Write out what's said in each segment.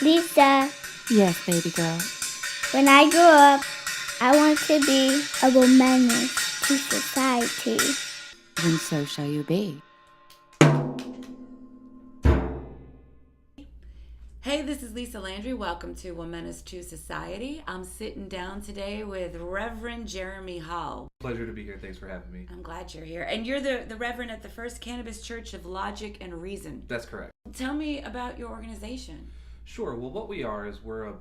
Lisa, Yes, baby girl. when I grow up, I want to be a woman to society. Then so shall you be. Hey, this is Lisa Landry. Welcome to Women's to Society. I'm sitting down today with Reverend Jeremy Hall. Pleasure to be here. Thanks for having me. I'm glad you're here. And you're the Reverend at the First Cannabis Church of Logic and Reason. That's correct. Tell me about your organization. Sure. Well, what we are is we're a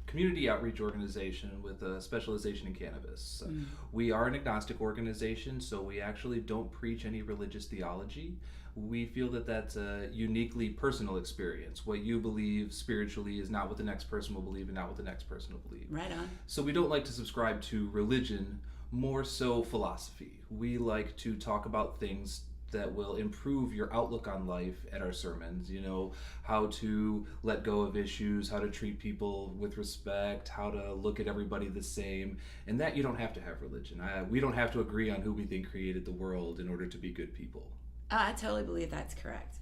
community outreach organization with a specialization in cannabis. We are an agnostic organization, so we actually don't preach any religious theology. We feel that that's a uniquely personal experience. What you believe spiritually is not what the next person will believe and not what the next person will believe. Right on. So we don't like to subscribe to religion, more so philosophy. We like to talk about things that will improve your outlook on life at our sermons. You know, how to let go of issues, how to treat people with respect, how to look at everybody the same, and that you don't have to have religion. We don't have to agree on who we think created the world in order to be good people. I totally believe that's correct.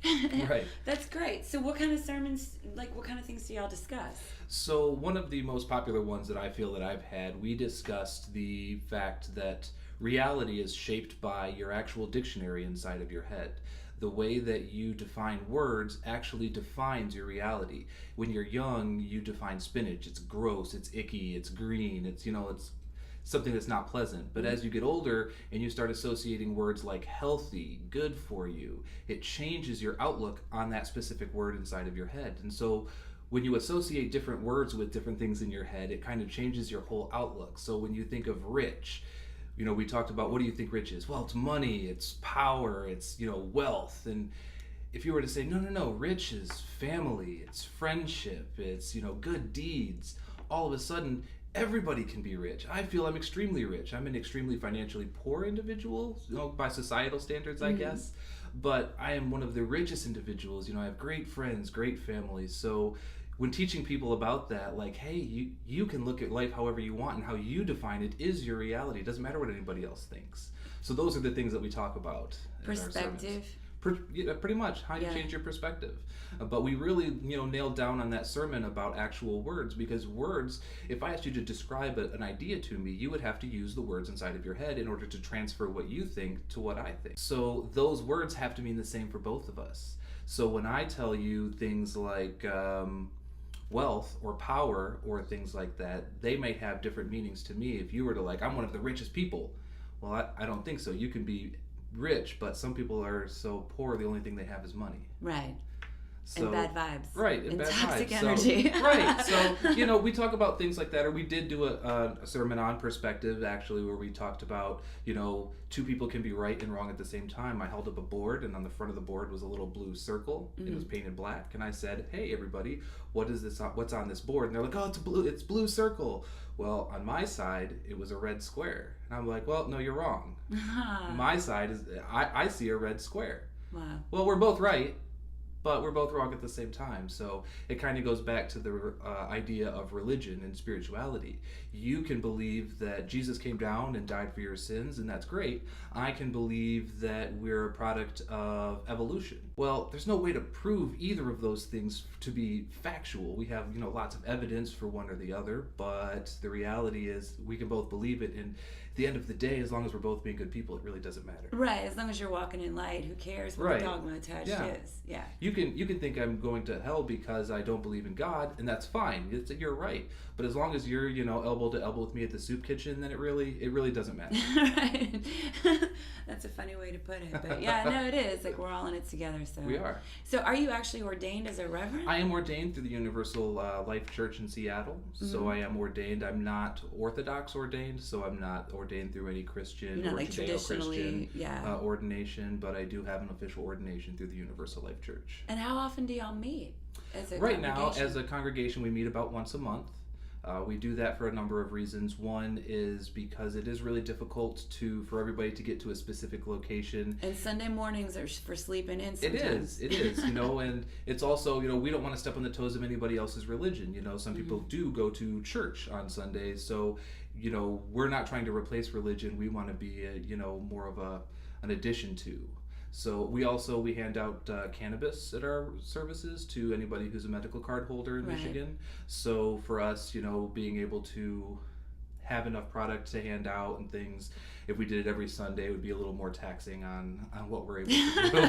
Right. That's great. So what kind of sermons, what kind of things do y'all discuss? So one of the most popular ones that I feel that I've had, we discussed the fact that reality is shaped by your actual dictionary inside of your head. The way that you define words actually defines your reality. When you're young, you define spinach. It's gross, it's icky, it's green, it's something that's not pleasant. But as you get older and you start associating words like healthy, good for you, it changes your outlook on that specific word inside of your head. And so when you associate different words with different things in your head, it kind of changes your whole outlook. So when you think of rich, we talked about, what do you think rich is? Well, it's money, it's power, it's, wealth. And if you were to say, no, rich is family, it's friendship, it's, good deeds, all of a sudden, everybody can be rich. I feel I'm extremely rich. I'm an extremely financially poor individual, by societal standards, I guess. But I am one of the richest individuals. I have great friends, great family. So when teaching people about that, like, hey, you can look at life however you want, and how you define it is your reality. It doesn't matter what anybody else thinks. So those are the things that we talk about. Perspective. Pretty much how you change your perspective. But we really nailed down on that sermon about actual words, because words, if I asked you to describe an idea to me, you would have to use the words inside of your head in order to transfer what you think to what I think. So those words have to mean the same for both of us. So when I tell you things like wealth or power or things like that, they may have different meanings to me. If you were to I'm one of the richest people, well, I don't think so. You can be rich, but some people are so poor the only thing they have is money. Right. So, and bad vibes. Right, and bad toxic vibes. energy. So, right, so, we talk about things like that, or we did do a sermon on perspective, actually, where we talked about, two people can be right and wrong at the same time. I held up a board, and on the front of the board was a little blue circle. It was painted black, and I said, hey, everybody, what's on this board? And they're like, oh, it's blue circle. Well, on my side, it was a red square. And I'm like, well, no, you're wrong. My side is, I see a red square. Wow. Well, we're both right, but we're both wrong at the same time. So it kind of goes back to the idea of religion and spirituality. You can believe that Jesus came down and died for your sins, and that's great. I can believe that we're a product of evolution. Well, there's no way to prove either of those things to be factual. We have, lots of evidence for one or the other, but the reality is we can both believe it, and at the end of the day, as long as we're both being good people, it really doesn't matter. Right, as long as you're walking in light, who cares what the dogma attached is? Yeah. You can think I'm going to hell because I don't believe in God, and that's fine. You're right. But as long as you're, elbow to elbow with me at the soup kitchen, then it really doesn't matter. Right. That's a funny way to put it. But yeah, no, it is. We're all in it together. So we are. So are you actually ordained as a reverend? I am ordained through the Universal Life Church in Seattle. So I am ordained. I'm not Orthodox ordained, so I'm not ordained through any Christian or Judeo-Christian ordination, but I do have an official ordination through the Universal Life Church. And how often do y'all meet as a Right now, as a congregation, we meet about once a month. We do that for a number of reasons. One is because it is really difficult for everybody to get to a specific location. And Sunday mornings are for sleeping in sometimes. It is, and it's also, we don't want to step on the toes of anybody else's religion. Some people do go to church on Sundays, so, we're not trying to replace religion. We want to be, more of an addition to. So we hand out cannabis at our services to anybody who's a medical card holder in Right. Michigan. So for us, being able to have enough product to hand out and things, if we did it every Sunday, it would be a little more taxing on what we're able to do.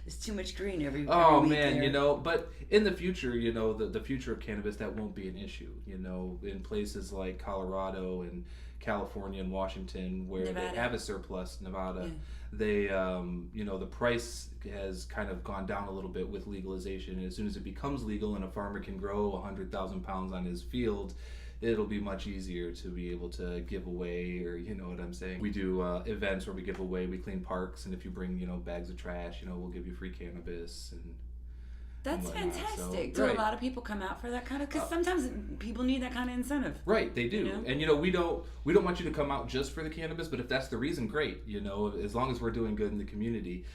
There's too much green every Oh week man, there. but in the future, the future of cannabis, that won't be an issue. In places like Colorado and California and Washington, where Nevada. they have a surplus, Nevada, Yeah. they, the price has kind of gone down a little bit with legalization. And as soon as it becomes legal and a farmer can grow 100,000 pounds on his field, it'll be much easier to be able to give away, or you know what I'm saying. We do events where we give away, we clean parks, and if you bring bags of trash, we'll give you free cannabis and That's whatnot. fantastic. So, Do right. a lot of people come out for that kind of? Because sometimes people need that kind of incentive. Right, they do. You know? And we don't want you to come out just for the cannabis, but if that's the reason, great. As long as we're doing good in the community.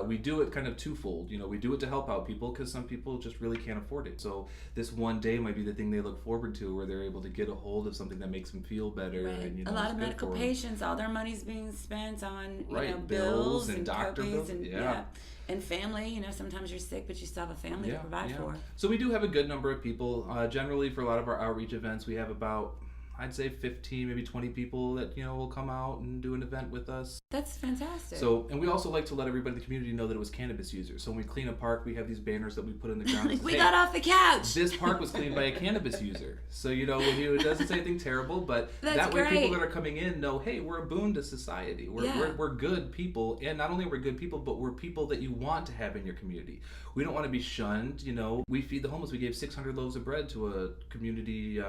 We do it kind of twofold. We do it to help out people because some people just really can't afford it. So this one day might be the thing they look forward to, where they're able to get a hold of something that makes them feel better. Right. And A lot it's of good medical for 'em. patients, all their money's being spent on Right, bills and doctor copays bills. and Yeah. and family. Sometimes you're sick, but you still have a family to provide for. So we do have a good number of people. Generally, for a lot of our outreach events, we have about, I'd say 15, maybe 20 people that, will come out and do an event with us. That's fantastic. So, and we also like to let everybody in the community know that it was cannabis users. So when we clean a park, we have these banners that we put in the ground. Like, that we says, got "Hey, off the couch. this park was cleaned by a cannabis user." So, it doesn't say anything terrible, but That's that way great. people that are coming in know, hey, we're a boon to society. We're good people. And not only are we good people, but we're people that you want to have in your community. We don't want to be shunned. We feed the homeless. We gave 600 loaves of bread to a community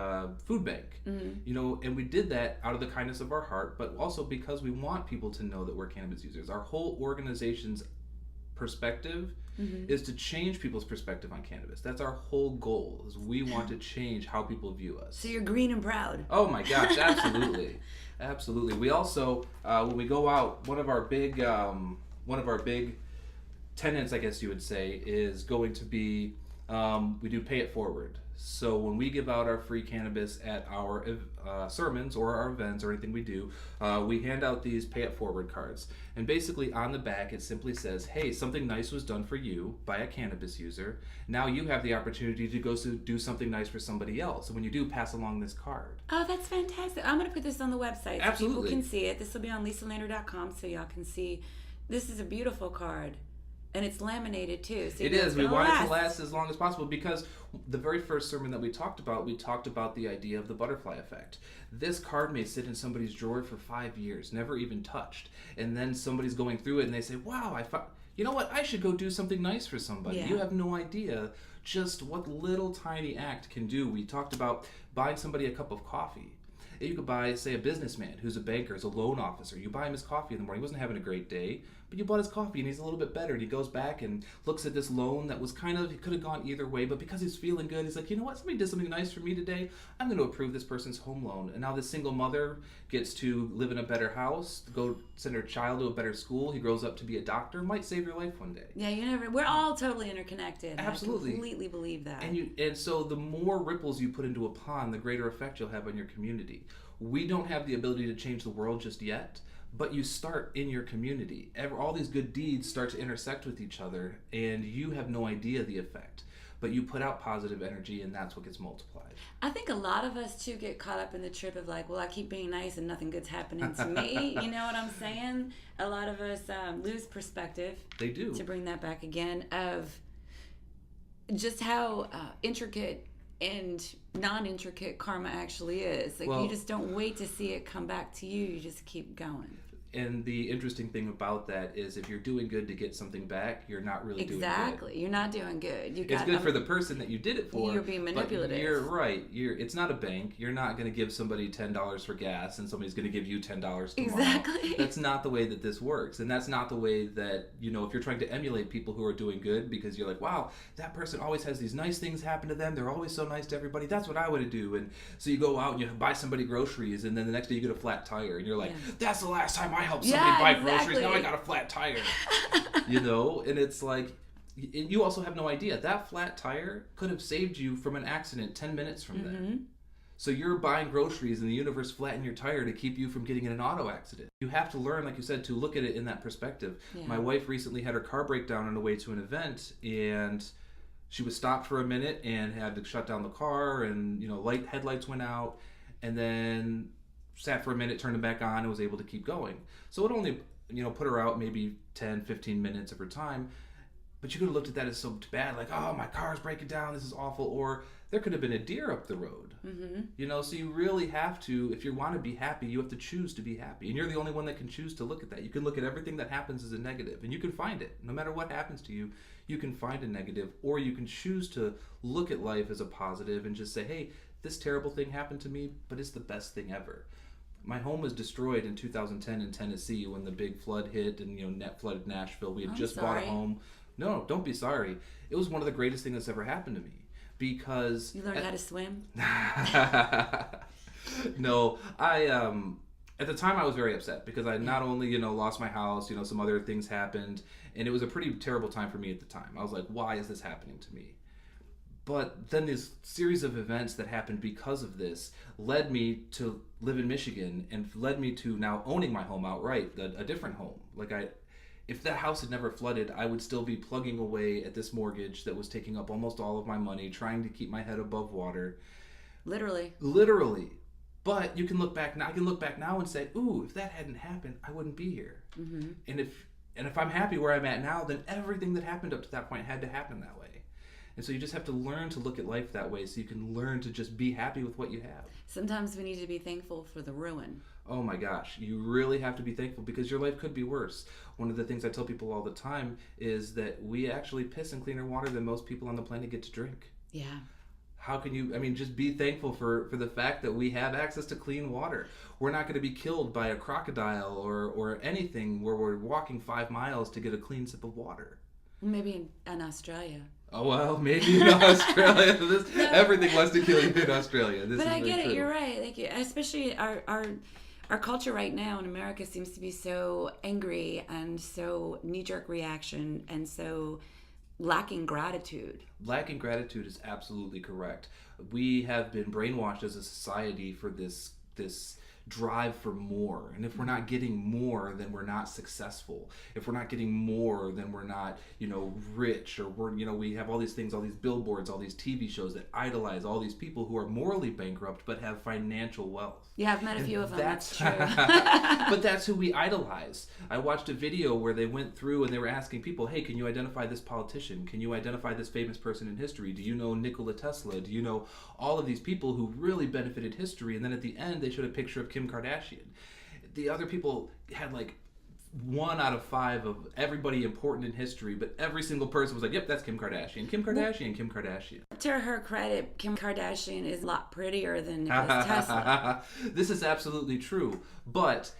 food bank. Mm-hmm. And we did that out of the kindness of our heart, but also because we want people to know that we're cannabis users. Our whole organization's perspective is to change people's perspective on cannabis. That's our whole goal, is we want to change how people view us. So you're green and proud. Oh my gosh, absolutely. Absolutely. We also, when we go out, one of our big tenets, I guess you would say, is going to be, we do pay it forward. So when we give out our free cannabis at our sermons or our events or anything we do, we hand out these pay it forward cards. And basically on the back it simply says, hey, something nice was done for you by a cannabis user. Now you have the opportunity to go do something nice for somebody else. And when you do, pass along this card. Oh, that's fantastic. I'm going to put this on the website so Absolutely. people can see it. This will be on lisalander.com so y'all can see. This is a beautiful card. And it's laminated too. So It is. We want it to last as long as possible, because the very first sermon that we talked about the idea of the butterfly effect. This card may sit in somebody's drawer for 5 years, never even touched. And then somebody's going through it and they say, wow, you know what? I should go do something nice for somebody. Yeah. You have no idea just what little tiny act can do. We talked about buying somebody a cup of coffee. You could buy, say, a businessman who's a banker, is a loan officer. You buy him his coffee in the morning. He wasn't having a great day, but you bought his coffee and he's a little bit better. And he goes back and looks at this loan that was it could have gone either way, but because he's feeling good, he's like, you know what? Somebody did something nice for me today. I'm going to approve this person's home loan. And now this single mother gets to live in a better house, go send her child to a better school. He grows up to be a doctor. Might save your life one day. Yeah, we're all totally interconnected. Absolutely. I completely believe that. And so the more ripples you put into a pond, the greater effect you'll have on your community. We don't have the ability to change the world just yet, but you start in your community. All these good deeds start to intersect with each other, and you have no idea the effect. But you put out positive energy, and that's what gets multiplied. I think a lot of us, too, get caught up in the trip of like, well, I keep being nice and nothing good's happening to me. You know what I'm saying? A lot of us lose perspective. They do. To bring that back again, of just how intricate and non-intricate karma actually is. Like, you just don't wait to see it come back to you. You just keep going. And the interesting thing about that is, if you're doing good to get something back, you're not really doing good. Exactly. You're not doing good. It's good for the person that you did it for. You're being manipulative. But you're right. It's not a bank. You're not going to give somebody $10 for gas and somebody's going to give you $10 tomorrow. Exactly. That's not the way that this works. And that's not the way that, if you're trying to emulate people who are doing good because you're like, wow, that person always has these nice things happen to them. They're always so nice to everybody. That's what I would do. And so you go out and you buy somebody groceries, and then the next day you get a flat tire. And you're like, that's the last time I helped somebody buy groceries. Now I got a flat tire. And it's like, you also have no idea. That flat tire could have saved you from an accident 10 minutes from then. So you're buying groceries and the universe flattened your tire to keep you from getting in an auto accident. You have to learn, like you said, to look at it in that perspective. Yeah. My wife recently had her car break down on the way to an event, and she was stopped for a minute and had to shut down the car, and headlights went out, and then sat for a minute, turned them back on, and was able to keep going. So it only put her out maybe 10, 15 minutes of her time. But you could have looked at that as so bad, like, oh, my car's breaking down, this is awful. Or there could have been a deer up the road. Mm-hmm. So you really have to, if you want to be happy, you have to choose to be happy. And you're the only one that can choose to look at that. You can look at everything that happens as a negative, and you can find it. No matter what happens to you, you can find a negative, or you can choose to look at life as a positive and just say, hey, this terrible thing happened to me, but it's the best thing ever. My home was destroyed in 2010 in Tennessee when the big flood hit and net flooded Nashville. We had bought a home. No, don't be sorry. It was one of the greatest things that's ever happened to me because you learned how to swim. No, I at the time I was very upset because I not only lost my house, some other things happened, and it was a pretty terrible time for me at the time. I was like, why is this happening to me? But then this series of events that happened because of this led me to live in Michigan and led me to now owning my home outright, a different home. If that house had never flooded, I would still be plugging away at this mortgage that was taking up almost all of my money, trying to keep my head above water. Literally. But you can look back now. I can look back now and say, ooh, if that hadn't happened, I wouldn't be here. Mm-hmm. And if I'm happy where I'm at now, then everything that happened up to that point had to happen that way. And so you just have to learn to look at life that way so you can learn to just be happy with what you have. Sometimes we need to be thankful for the ruin. Oh my gosh, you really have to be thankful because your life could be worse. One of the things I tell people all the time is that we actually piss in cleaner water than most people on the planet get to drink. Yeah. How can you, just be thankful for the fact that we have access to clean water. We're not going to be killed by a crocodile or anything where we're walking 5 miles to get a clean sip of water. Maybe in Australia. Oh, well, maybe in Australia. Everything wants to kill you in Australia. But I get it. You're right. Especially our culture right now in America seems to be so angry and so knee-jerk reaction and so lacking gratitude. Lacking gratitude is absolutely correct. We have been brainwashed as a society for this drive for more, and if we're not getting more, then we're not successful. If we're not getting more, then we're not rich, or we have all these things, all these billboards, all these TV shows that idolize all these people who are morally bankrupt but have financial wealth. Yeah, I've met a few of them. That's true. But that's who we idolize. I watched a video where they went through and they were asking people, hey, can you identify this politician? Can you identify this famous person in history? Do you know Nikola Tesla? Do you know all of these people who really benefited history? And then at the end they showed a picture of Kim Kardashian. The other people had 1 out of 5 of everybody important in history, but every single person was like, yep, that's Kim Kardashian. Kim Kardashian, Kim Kardashian. To her credit, Kim Kardashian is a lot prettier than Nikola Tesla. This is absolutely true, but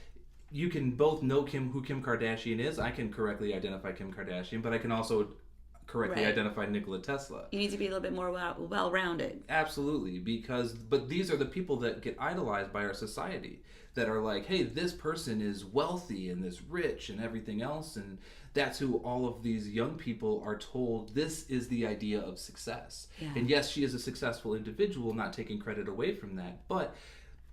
you can both know who Kim Kardashian is. I can correctly identify Kim Kardashian, but I can also correctly identify Nikola Tesla. You need to be a little bit more well-rounded. Absolutely, but these are the people that get idolized by our society, that are like, hey, this person is wealthy and this rich and everything else, and that's who all of these young people are told this is the idea of success. Yeah. And yes, she is a successful individual, not taking credit away from that, but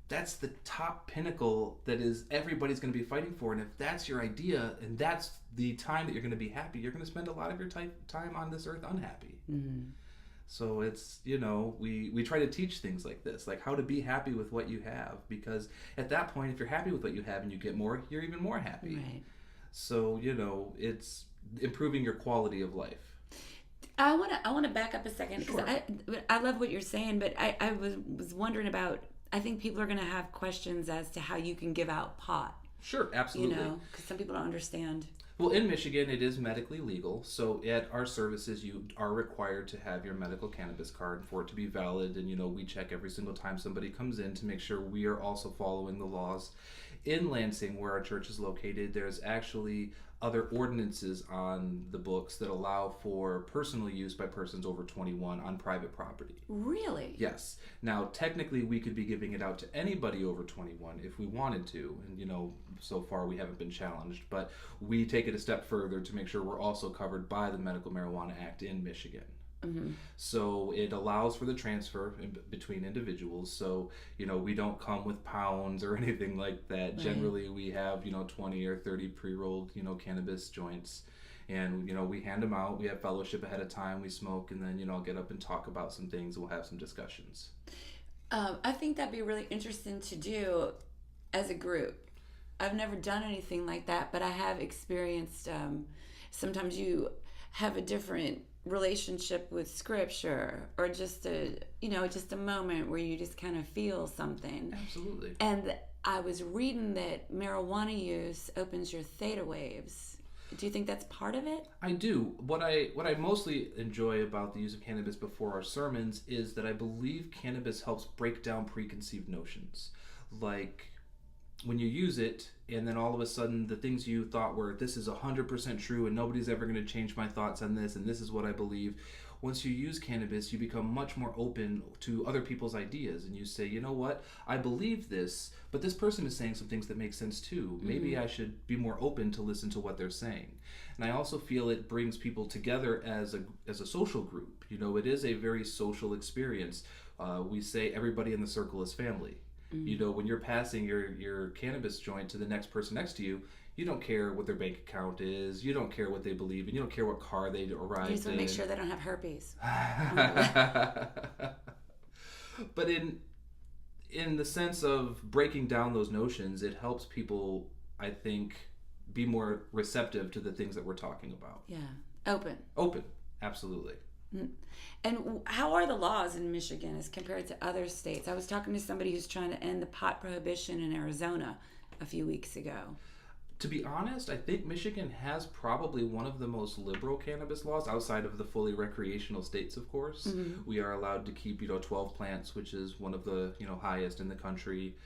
that's the top pinnacle that is everybody's going to be fighting for. And if that's your idea and that's the time that you're going to be happy, you're going to spend a lot of your time on this earth unhappy. Mm-hmm. So it's, we try to teach things like this, like how to be happy with what you have, because at that point, if you're happy with what you have and you get more, you're even more happy. Right. So, it's improving your quality of life. I want to back up a second, because I love what you're saying, but I was wondering about, I think people are going to have questions as to how you can give out pot. Sure, absolutely. Because some people don't understand. Well, in Michigan, it is medically legal. So at our services, you are required to have your medical cannabis card for it to be valid. And, we check every single time somebody comes in to make sure we are also following the laws. In Lansing, where our church is located, there's actually other ordinances on the books that allow for personal use by persons over 21 on private property. Really? Yes. Now, technically, we could be giving it out to anybody over 21 if we wanted to. And, so far we haven't been challenged. But we take it a step further to make sure we're also covered by the Medical Marijuana Act in Michigan. So it allows for the transfer between individuals. So, we don't come with pounds or anything like that. Right. Generally, we have, 20 or 30 pre-rolled, cannabis joints. And, we hand them out. We have fellowship ahead of time. We smoke, and then, I'll get up and talk about some things. We'll have some discussions. I think that'd be really interesting to do as a group. I've never done anything like that, but I have experienced, sometimes you have a different relationship with scripture, or just a moment where you just kind of feel something. Absolutely. And I was reading that marijuana use opens your theta waves. Do you think that's part of it? I do. What I mostly enjoy about the use of cannabis before our sermons is that I believe cannabis helps break down preconceived notions. Like when you use it, and then all of a sudden the things you thought were, this is 100% true and nobody's ever going to change my thoughts on this, and this is what I believe. Once you use cannabis, you become much more open to other people's ideas, and you say, you know what, I believe this, but this person is saying some things that make sense too. Maybe I should be more open to listen to what they're saying. And I also feel it brings people together as a social group. It is a very social experience. We say everybody in the circle is family. When you're passing your cannabis joint to the next person next to you, you don't care what their bank account is, you don't care what they believe, and you don't care what car they arrived in. You just want to make sure they don't have herpes. But in the sense of breaking down those notions, it helps people, I think, be more receptive to the things that we're talking about. Yeah. Open, absolutely. And how are the laws in Michigan as compared to other states? I was talking to somebody who's trying to end the pot prohibition in Arizona a few weeks ago. To be honest, I think Michigan has probably one of the most liberal cannabis laws outside of the fully recreational states, of course. We are allowed to keep, 12 plants, which is one of the, highest in the country.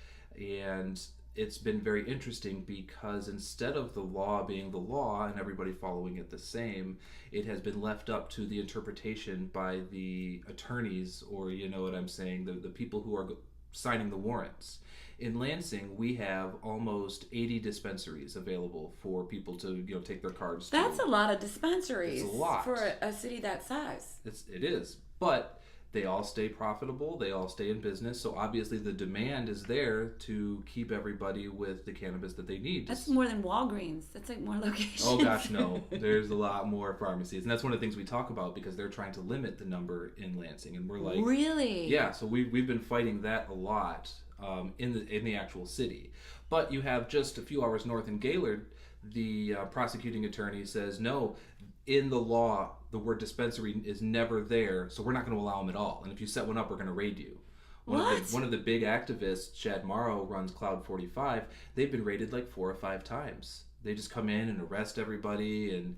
And it's been very interesting because instead of the law being the law and everybody following it the same, it has been left up to the interpretation by the attorneys, or what I'm saying, the people who are signing the warrants. In Lansing, we have almost 80 dispensaries available for people to take their cards to. That's a lot of dispensaries. It's a lot. For a city that size. It is. But they all stay profitable. They all stay in business. So obviously the demand is there to keep everybody with the cannabis that they need. That's more than Walgreens. That's like more locations. Oh gosh, no. There's a lot more pharmacies. And that's one of the things we talk about because they're trying to limit the number in Lansing. And we're like... Really? Yeah, so we've been fighting that a lot in the actual city. But you have just a few hours north in Gaylord, the prosecuting attorney says, no, in the law, the word dispensary is never there, so we're not going to allow them at all. And if you set one up, we're going to raid you. One of the big activists, Chad Morrow, runs Cloud 45. They've been raided like 4 or 5 times. They just come in and arrest everybody, and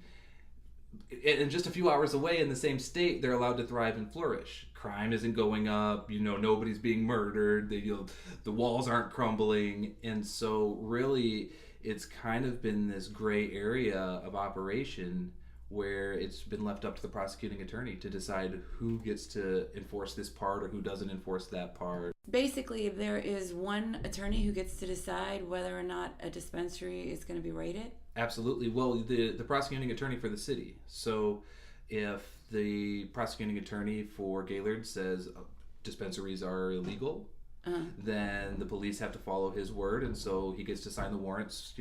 just a few hours away in the same state, they're allowed to thrive and flourish. Crime isn't going up, nobody's being murdered, the walls aren't crumbling, and so really it's kind of been this gray area of operation where it's been left up to the prosecuting attorney to decide who gets to enforce this part or who doesn't enforce that part. Basically, there is one attorney who gets to decide whether or not a dispensary is going to be raided? Absolutely. Well, the prosecuting attorney for the city. So if the prosecuting attorney for Gaylord says dispensaries are illegal, then the police have to follow his word, and so he gets to sign the warrants,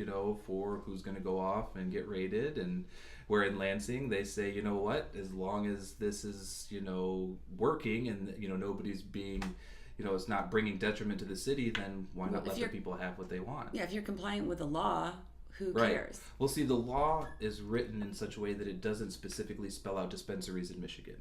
for who's going to go off and get raided. And where in Lansing, they say, you know what, as long as this is, working and, nobody's being, it's not bringing detriment to the city, then why not let the people have what they want? Yeah, if you're compliant with the law, who cares? Well, see, the law is written in such a way that it doesn't specifically spell out dispensaries in Michigan.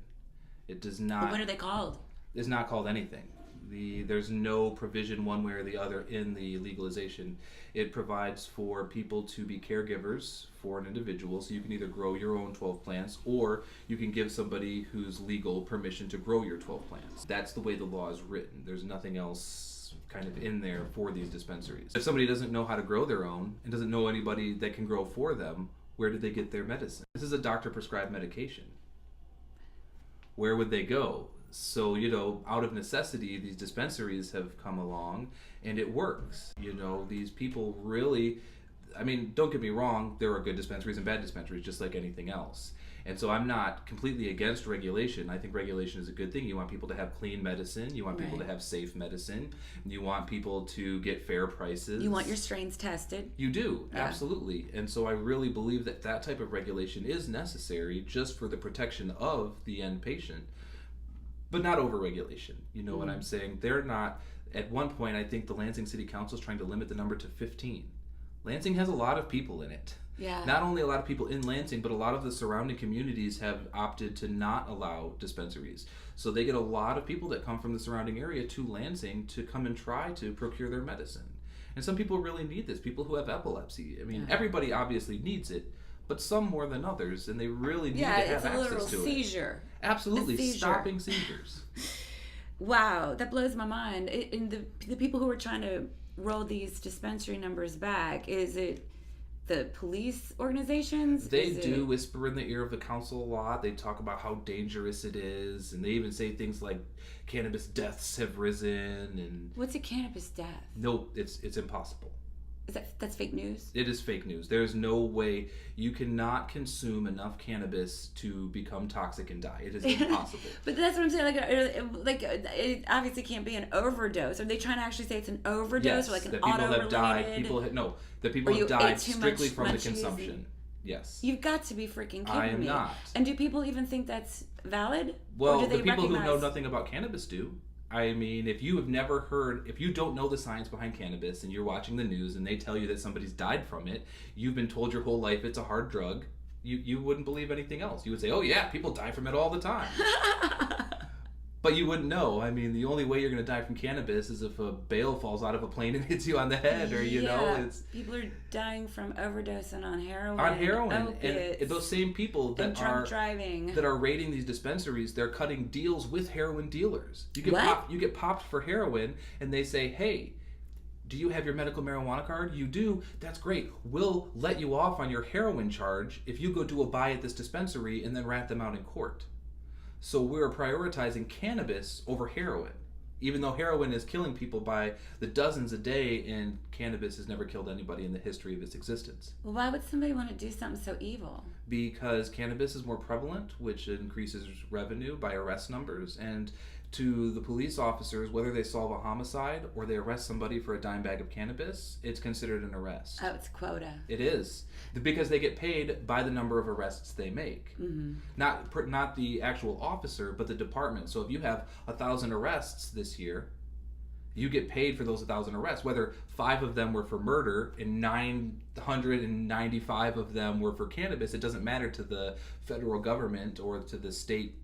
It does not. But what are they called? It's not called anything. There's no provision one way or the other in the legalization. It provides for people to be caregivers for an individual, so you can either grow your own 12 plants or you can give somebody who's legal permission to grow your 12 plants. That's the way the law is written. There's nothing else kind of in there for these dispensaries. If somebody doesn't know how to grow their own and doesn't know anybody that can grow for them, where do they get their medicine? This is a doctor-prescribed medication. Where would they go? So, out of necessity, these dispensaries have come along, and it works. These people really, don't get me wrong, there are good dispensaries and bad dispensaries, just like anything else. And so I'm not completely against regulation. I think regulation is a good thing. You want people to have clean medicine. You want people to have safe medicine. You want people to get fair prices. You want your strains tested. You do, absolutely. And so I really believe that that type of regulation is necessary just for the protection of the end patient, but not over-regulation. You know what I'm saying? They're not... At one point, I think the Lansing City Council is trying to limit the number to 15. Lansing has a lot of people in it. Yeah. Not only a lot of people in Lansing, but a lot of the surrounding communities have opted to not allow dispensaries. So they get a lot of people that come from the surrounding area to Lansing to come and try to procure their medicine. And some people really need this. People who have epilepsy. I mean, everybody obviously needs it, but some more than others, and they really need to have access to it. Yeah, it's a literal seizure. Absolutely, stopping seizures. Wow, that blows my mind. And the people who are trying to roll these dispensary numbers back, is it the police organizations? They do whisper in the ear of the council a lot. They talk about how dangerous it is, and they even say things like cannabis deaths have risen. And what's a cannabis death? No, it's impossible. That's fake news? It is fake news. There's no way. You cannot consume enough cannabis to become toxic and die. It is impossible. But that's what I'm saying. Like it obviously can't be an overdose. Are they trying to actually say it's an overdose, yes, or like an that people have died. That people have died strictly from the consumption. Yes. You've got to be freaking kidding me. I am not. And do people even think that's valid? Well, the people who know nothing about cannabis do. I mean, if you don't know the science behind cannabis and you're watching the news and they tell you that somebody's died from it, you've been told your whole life it's a hard drug, you wouldn't believe anything else. You would say, oh yeah, people die from it all the time. But you wouldn't know. I mean, the only way you're going to die from cannabis is if a bale falls out of a plane and hits you on the head, or it's... People are dying from overdosing on heroin. And those same people that are driving, that are raiding these dispensaries, they're cutting deals with heroin dealers. You get popped for heroin, and they say, hey, do you have your medical marijuana card? You do? That's great. We'll let you off on your heroin charge if you go do a buy at this dispensary and then rat them out in court. So we're prioritizing cannabis over heroin, even though heroin is killing people by the dozens a day, and cannabis has never killed anybody in the history of its existence. Well, why would somebody want to do something so evil? Because cannabis is more prevalent, which increases revenue by arrest numbers, and to the police officers, whether they solve a homicide or they arrest somebody for a dime bag of cannabis, it's considered an arrest. Oh, it's quota. It is. Because they get paid by the number of arrests they make. Mm-hmm. Not the actual officer, but the department. So if you have 1,000 arrests this year, you get paid for those 1,000 arrests, whether 5 of them were for murder and 995 of them were for cannabis. It doesn't matter to the federal government or to the state,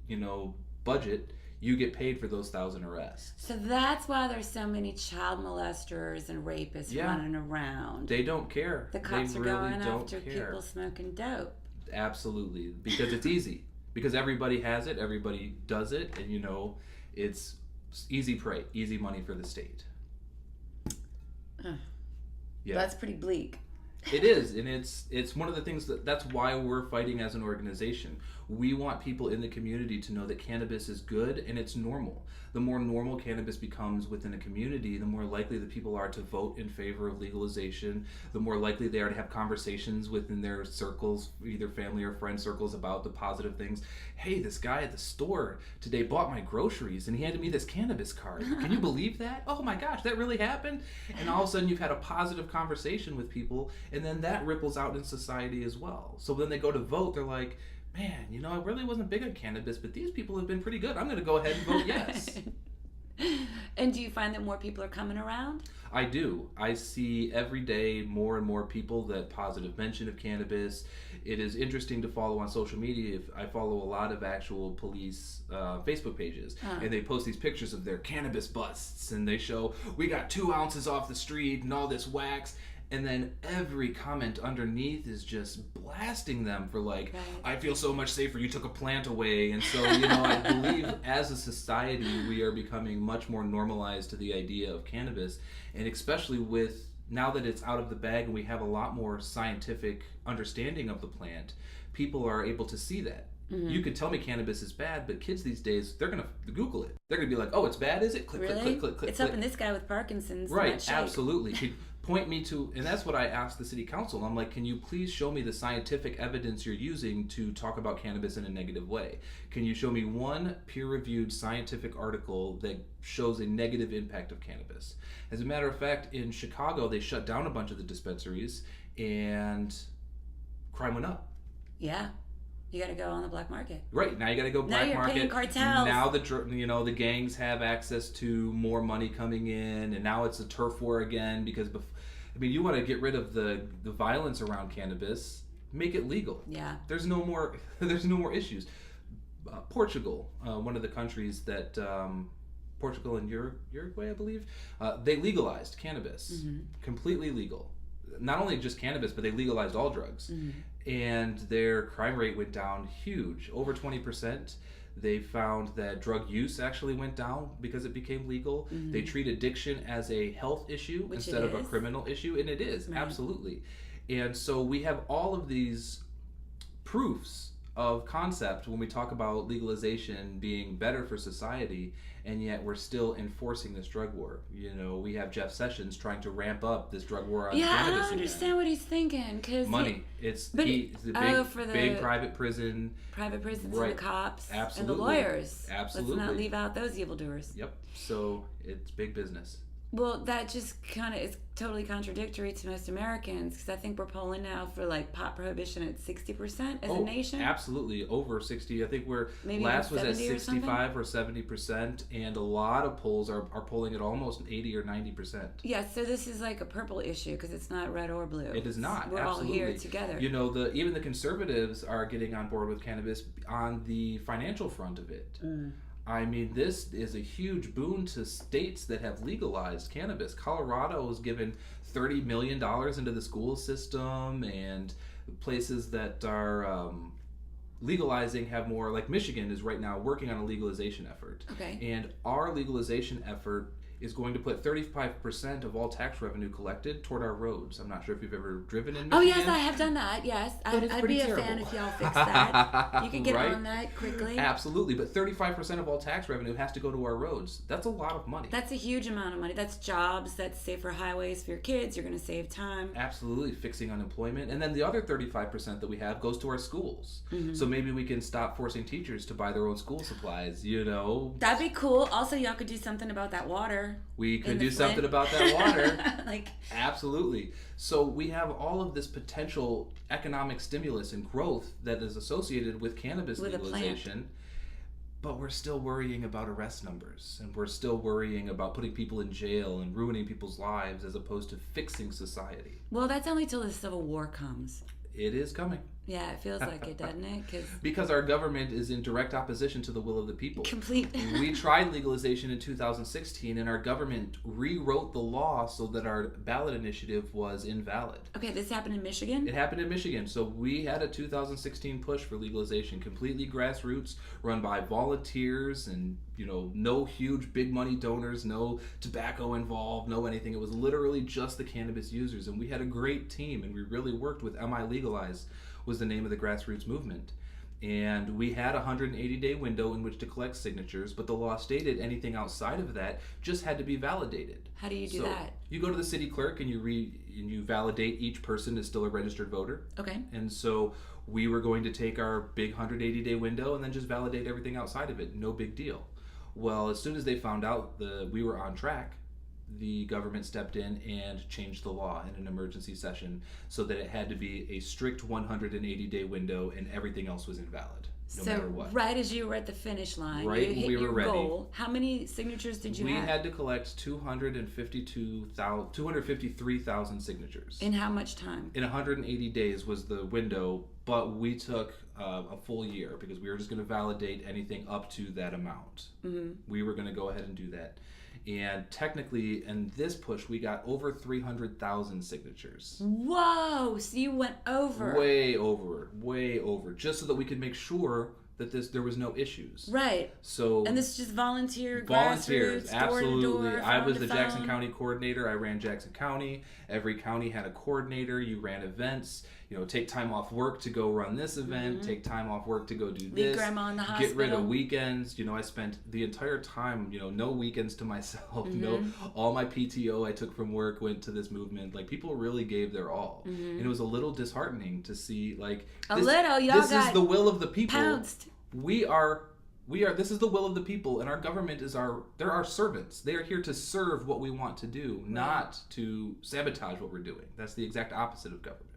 budget. You get paid for those 1,000 arrests. So that's why there's so many child molesters and rapists running around. They don't care. The cops are going after people smoking dope. Absolutely. Because it's easy. Because everybody has it, everybody does it, and it's easy prey, easy money for the state. Yeah. That's pretty bleak. It is, and it's one of the things that's why we're fighting as an organization. We want people in the community to know that cannabis is good and it's normal. The more normal cannabis becomes within a community, the more likely the people are to vote in favor of legalization, the more likely they are to have conversations within their circles, either family or friend circles, about the positive things. Hey, this guy at the store today bought my groceries and he handed me this cannabis card. Can you believe that? Oh my gosh, that really happened? And all of a sudden you've had a positive conversation with people, and then that ripples out in society as well. So when they go to vote, they're like, man, I really wasn't big on cannabis, but these people have been pretty good. I'm going to go ahead and vote yes. And do you find that more people are coming around? I do. I see every day more and more people that positive mention of cannabis. It is interesting to follow on social media. I follow a lot of actual police Facebook pages, and they post these pictures of their cannabis busts, and they show, we got 2 ounces off the street and all this wax. And then every comment underneath is just blasting them for I feel so much safer, you took a plant away. And so, I believe as a society, we are becoming much more normalized to the idea of cannabis. And especially with, now that it's out of the bag and we have a lot more scientific understanding of the plant, people are able to see that. You could tell me cannabis is bad, but kids these days, they're going to Google it. They're going to be like, oh, it's bad, is it? Click, Really? click, click, click, click. It's click. helping this guy with Parkinson's. Right, absolutely. Could point me to, and that's what I asked the city council. I'm like, can you please show me the scientific evidence you're using to talk about cannabis in a negative way? Can you show me one peer-reviewed scientific article that shows a negative impact of cannabis? As a matter of fact, in Chicago, they shut down a bunch of the dispensaries and crime went up. Yeah. You got to go on the black market. Right, now you got to go black now you're market. Paying cartels. Now the gangs have access to more money coming in, and now it's a turf war again because you want to get rid of the violence around cannabis, make it legal. Yeah. There's no more issues. Portugal, one of the countries that Portugal and Uruguay, I believe, they legalized cannabis, completely legal. Not only just cannabis, but they legalized all drugs. And their crime rate went down huge, over 20%. They found that drug use actually went down because it became legal. They treat addiction as a health issue instead of a criminal issue, and it is, absolutely. And so we have all of these proofs of concept when we talk about legalization being better for society, and yet we're still enforcing this drug war. We have Jeff Sessions trying to ramp up this drug war on cannabis. I don't understand what he's thinking. Cause money. It's the big private prison. Private prisons right. and the cops. Absolutely. And the lawyers. Absolutely. Let's not leave out those evildoers. Yep. So it's big business. Well, that just kind of is totally contradictory to most Americans, because I think we're polling now for like pot prohibition at 60% as a nation. Absolutely, over 60. I think Maybe last was at 65 or 70%, and a lot of polls are polling at almost 80 or 90%. Yeah, so this is like a purple issue because it's not red or blue. It is not. We're absolutely. all here together. Even the conservatives are getting on board with cannabis on the financial front of it. This is a huge boon to states that have legalized cannabis. Colorado has given $30 million into the school system, and places that are legalizing have more, like Michigan is right now working on a legalization effort. Okay. And our legalization effort is going to put 35% of all tax revenue collected toward our roads. I'm not sure if you've ever driven in Michigan. Oh, yes, I have done that, yes. I'd be terrible. a fan if y'all fixed that. You can get right? on that quickly. Absolutely, but 35% of all tax revenue has to go to our roads. That's a lot of money. That's a huge amount of money. That's jobs, that's safer highways for your kids. You're going to save time. Absolutely, fixing unemployment. And then the other 35% that we have goes to our schools. So maybe we can stop forcing teachers to buy their own school supplies, That'd be cool. Also, y'all could do something about that water. We could do something about that water. Like, absolutely. So we have all of this potential economic stimulus and growth that is associated with cannabis legalization, but we're still worrying about arrest numbers, and we're still worrying about putting people in jail and ruining people's lives as opposed to fixing society. Well, that's only till the Civil War comes. It is coming. Yeah, it feels like it, doesn't it? Because our government is in direct opposition to the will of the people. Complete. We tried legalization in 2016, and our government rewrote the law so that our ballot initiative was invalid. Okay, this happened in Michigan? It happened in Michigan. So we had a 2016 push for legalization, completely grassroots, run by volunteers, and no huge big money donors, no tobacco involved, no anything. It was literally just the cannabis users, and we had a great team, and we really worked with MI Legalize was the name of the grassroots movement. And we had a 180-day window in which to collect signatures, but the law stated anything outside of that just had to be validated. How do you do that? You go to the city clerk and you validate each person is still a registered voter. Okay. And so we were going to take our big 180-day window and then just validate everything outside of it. No big deal. Well, as soon as they found out we were on track, the government stepped in and changed the law in an emergency session so that it had to be a strict 180-day window and everything else was invalid, no matter what. Right as you were at the finish line, right you hit we were your ready. Goal. How many signatures did you have? We had to collect 253,000 signatures. In how much time? In 180 days was the window, but we took a full year because we were just going to validate anything up to that amount. We were going to go ahead and do that. And technically, in this push, we got over 300,000 signatures. Whoa! So you went over. Way over. Just so that we could make sure that there was no issues. Right. So. And this is just volunteers, absolutely. Door to door, I was the Jackson County coordinator. I ran Jackson County. Every county had a coordinator. You ran events. take time off work to go run this event, take time off work to go do Leave this, grandma in the hospital. get rid of weekends. I spent the entire time, no weekends to myself, no, all my PTO I took from work went to this movement. Like, people really gave their all. And it was a little disheartening to see, like, this is the will of the people. Pounced. This is the will of the people, and our government they're our servants. They are here to serve what we want to do, not to sabotage what we're doing. That's the exact opposite of government.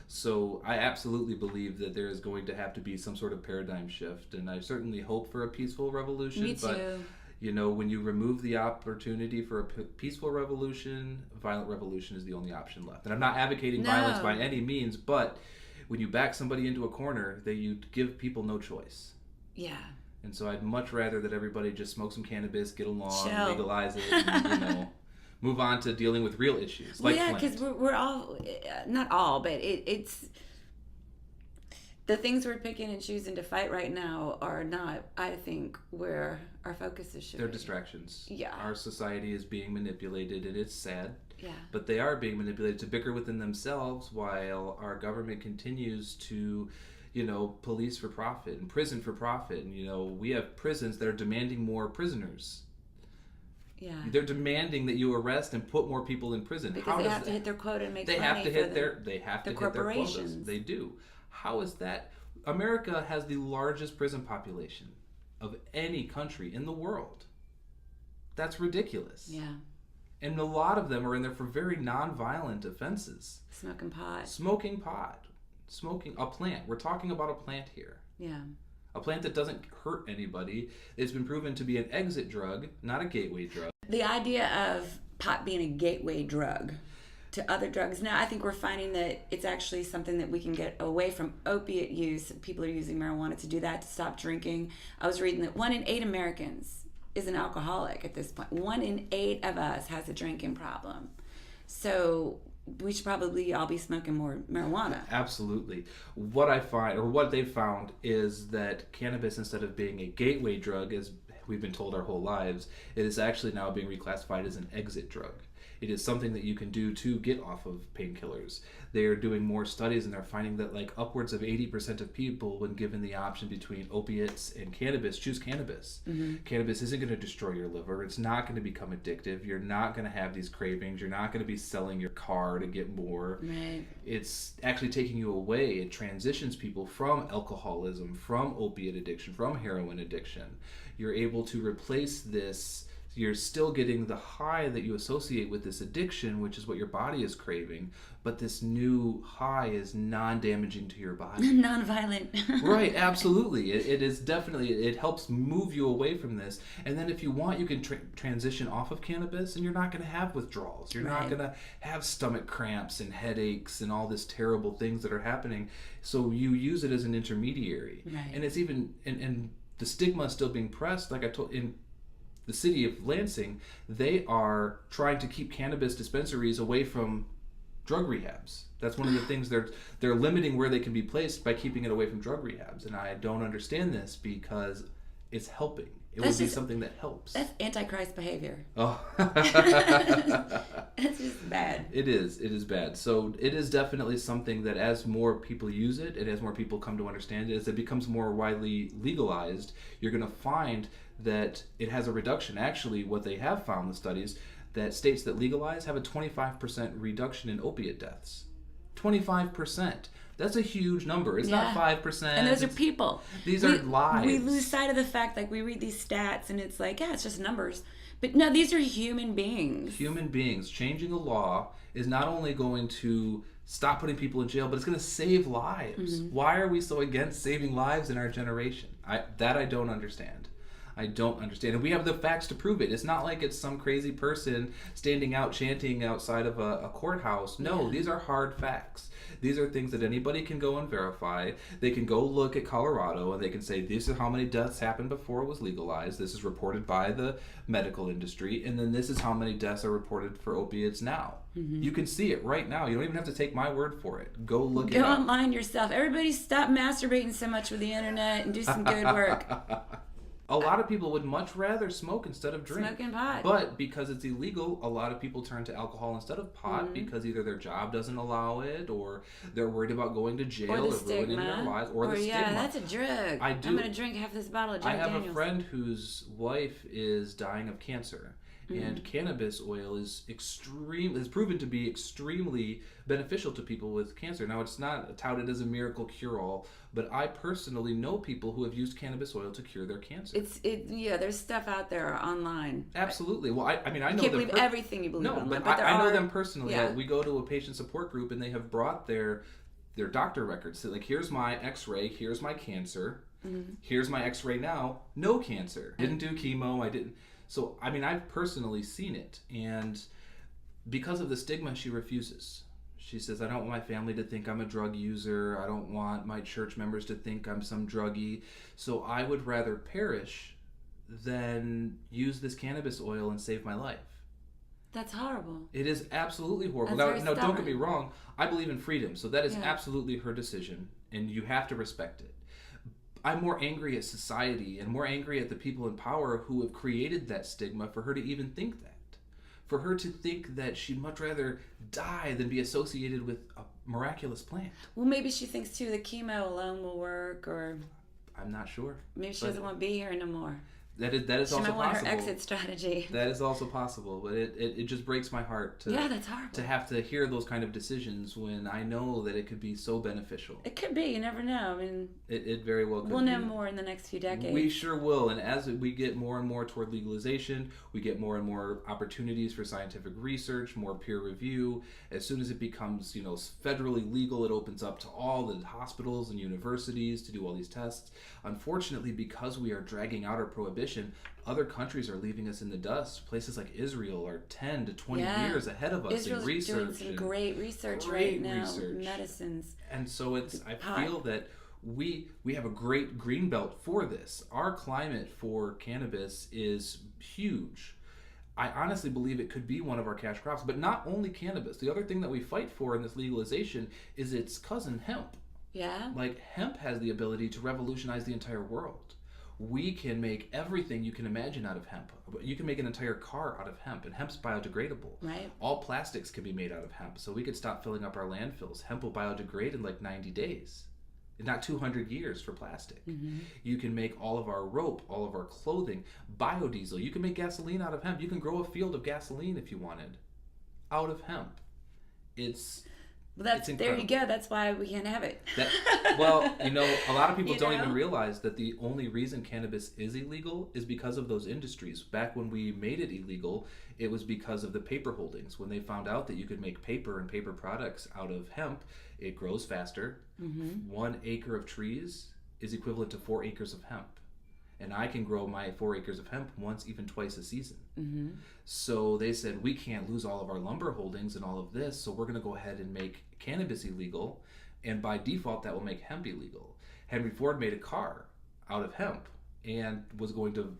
So I absolutely believe that there is going to have to be some sort of paradigm shift, and I certainly hope for a peaceful revolution. Me too. But when you remove the opportunity for a peaceful revolution, violent revolution is the only option left. And I'm not advocating violence by any means, but when you back somebody into a corner, you give people no choice. Yeah. And so I'd much rather that everybody just smoke some cannabis, get along, Chill. legalize it, and, move on to dealing with real issues. Well, yeah, because we're all, not all, but it's, the things we're picking and choosing to fight right now are not, I think, where our focus should be. They're distractions. Yeah. Our society is being manipulated, and it's sad. Yeah. But they are being manipulated to bicker within themselves while our government continues to police for profit and prison for profit. And, we have prisons that are demanding more prisoners. Yeah. They're demanding that you arrest and put more people in prison. Because they have to hit their quota and make money. They have to hit their corporations. quotas. They do. How is that? America has the largest prison population of any country in the world. That's ridiculous. Yeah. And a lot of them are in there for very non-violent offenses. Smoking pot. Smoking a plant. We're talking about a plant here. Yeah. A plant that doesn't hurt anybody. It's been proven to be an exit drug, not a gateway drug. The idea of pot being a gateway drug to other drugs. Now, I think we're finding that it's actually something that we can get away from opiate use. People are using marijuana to do that, to stop drinking. I was reading that 1 in 8 Americans is an alcoholic at this point. 1 in 8 of us has a drinking problem. So we should probably all be smoking more marijuana. Absolutely. What I find, or what they've found, is that cannabis, instead of being a gateway drug, as we've been told our whole lives, it is actually now being reclassified as an exit drug. It is something that you can do to get off of painkillers. They are doing more studies, and they're finding that like upwards of 80% of people, when given the option between opiates and cannabis, choose cannabis. Cannabis isn't going to destroy your liver. It's not going to become addictive. You're not going to have these cravings. You're not going to be selling your car to get more. Right. It's actually taking you away. It transitions people from alcoholism, from opiate addiction, from heroin addiction. You're able to replace this. You're still getting the high that you associate with this addiction, which is what your body is craving, but this new high is non-damaging to your body. Non-violent. Right, absolutely. It is definitely, it helps move you away from this. And then if you want, you can transition off of cannabis, and you're not going to have withdrawals. You're not going to have stomach cramps and headaches and all these terrible things that are happening. So you use it as an intermediary. Right. And it's even, and the stigma is still being pressed, like I told, in the city of Lansing, they are trying to keep cannabis dispensaries away from drug rehabs. That's one of the things they're limiting where they can be placed by keeping it away from drug rehabs. And I don't understand this, because it's helping. It would be something that helps. That's Antichrist behavior. Oh. It's just bad. It is bad. So it is definitely something that as more people use it, and as more people come to understand it, as it becomes more widely legalized, you're going to find that it has a reduction. Actually, what they have found in the studies, that states that legalize have a 25% reduction in opiate deaths. 25%. That's a huge number. It's not 5%. And those are people. These are lives. We lose sight of the fact, like, we read these stats and it's like, yeah, it's just numbers. But no, these are human beings. Human beings. Changing a law is not only going to stop putting people in jail, but it's going to save lives. Why are we so against saving lives in our generation? I don't understand. I don't understand. And we have the facts to prove it. It's not like it's some crazy person standing out chanting outside of a courthouse. No, these are hard facts. These are things that anybody can go and verify. They can go look at Colorado and they can say, this is how many deaths happened before it was legalized. This is reported by the medical industry. And then this is how many deaths are reported for opiates now. You can see it right now. You don't even have to take my word for it. Go look it up. Go online yourself. Everybody stop masturbating so much with the internet and do some good work. A lot of people would much rather smoke instead of drink. Smoking pot. But because it's illegal, a lot of people turn to alcohol instead of pot because either their job doesn't allow it, or they're worried about going to jail or ruining their lives, or the stigma. Yeah, that's a drug. I'm going to drink half this bottle of Jack Daniels. A friend whose wife is dying of cancer. And cannabis oil is has proven to be extremely beneficial to people with cancer. Now, it's not touted as a miracle cure-all, but I personally know people who have used cannabis oil to cure their cancer. There's stuff out there online. Absolutely. Well, I mean, I know you can't believe everything you believe online. No, but I know them personally. Yeah. We go to a patient support group, and they have brought their doctor records. So, like, here's my X-ray, here's my cancer, here's my X-ray now, no cancer. Didn't do chemo, I didn't. So, I mean, I've personally seen it, and because of the stigma, she refuses. She says, I don't want my family to think I'm a drug user. I don't want my church members to think I'm some druggie. So I would rather perish than use this cannabis oil and save my life. That's horrible. It is absolutely horrible. Now, don't get me wrong. I believe in freedom, so that is absolutely her decision, and you have to respect it. I'm more angry at society and more angry at the people in power who have created that stigma for her to even think that. For her to think that she'd much rather die than be associated with a miraculous plant. Well, maybe she thinks too the chemo alone will work, or I'm not sure. Maybe she doesn't want to be here no more. That is also possible. She might want her exit strategy. That is also possible, but it just breaks my heart to that's horrible. To have to hear those kind of decisions when I know that it could be so beneficial. It could be. You never know. I mean, it very well could be. We'll know more in the next few decades. We sure will. And as we get more and more toward legalization, we get more and more opportunities for scientific research, more peer review. As soon as it becomes, federally legal, it opens up to all the hospitals and universities to do all these tests. Unfortunately, because we are dragging out our prohibition, other countries are leaving us in the dust. Places like Israel are 10 to 20 years ahead of us Israel's in research. Doing some great research right now, medicines. And so I feel that we have a great green belt for this. Our climate for cannabis is huge. I honestly believe it could be one of our cash crops, but not only cannabis. The other thing that we fight for in this legalization is its cousin, hemp. Yeah. Like, hemp has the ability to revolutionize the entire world. We can make everything you can imagine out of hemp. You can make an entire car out of hemp, and hemp's biodegradable. Right. All plastics can be made out of hemp, so we could stop filling up our landfills. Hemp will biodegrade in like 90 days. Not 200 years for plastic. Mm-hmm. You can make all of our rope, all of our clothing, biodiesel. You can make gasoline out of hemp. You can grow a field of gasoline if you wanted, out of hemp. It's there you go. That's why we can't have it. A lot of people don't even realize that the only reason cannabis is illegal is because of those industries. Back when we made it illegal, it was because of the paper holdings. When they found out that you could make paper and paper products out of hemp, it grows faster. Mm-hmm. 1 acre of trees is equivalent to 4 acres of hemp. And I can grow my 4 acres of hemp once, even twice a season. Mm-hmm. So they said, we can't lose all of our lumber holdings and all of this, so we're going to go ahead and make cannabis illegal, and by default, that will make hemp illegal. Henry Ford made a car out of hemp and was going to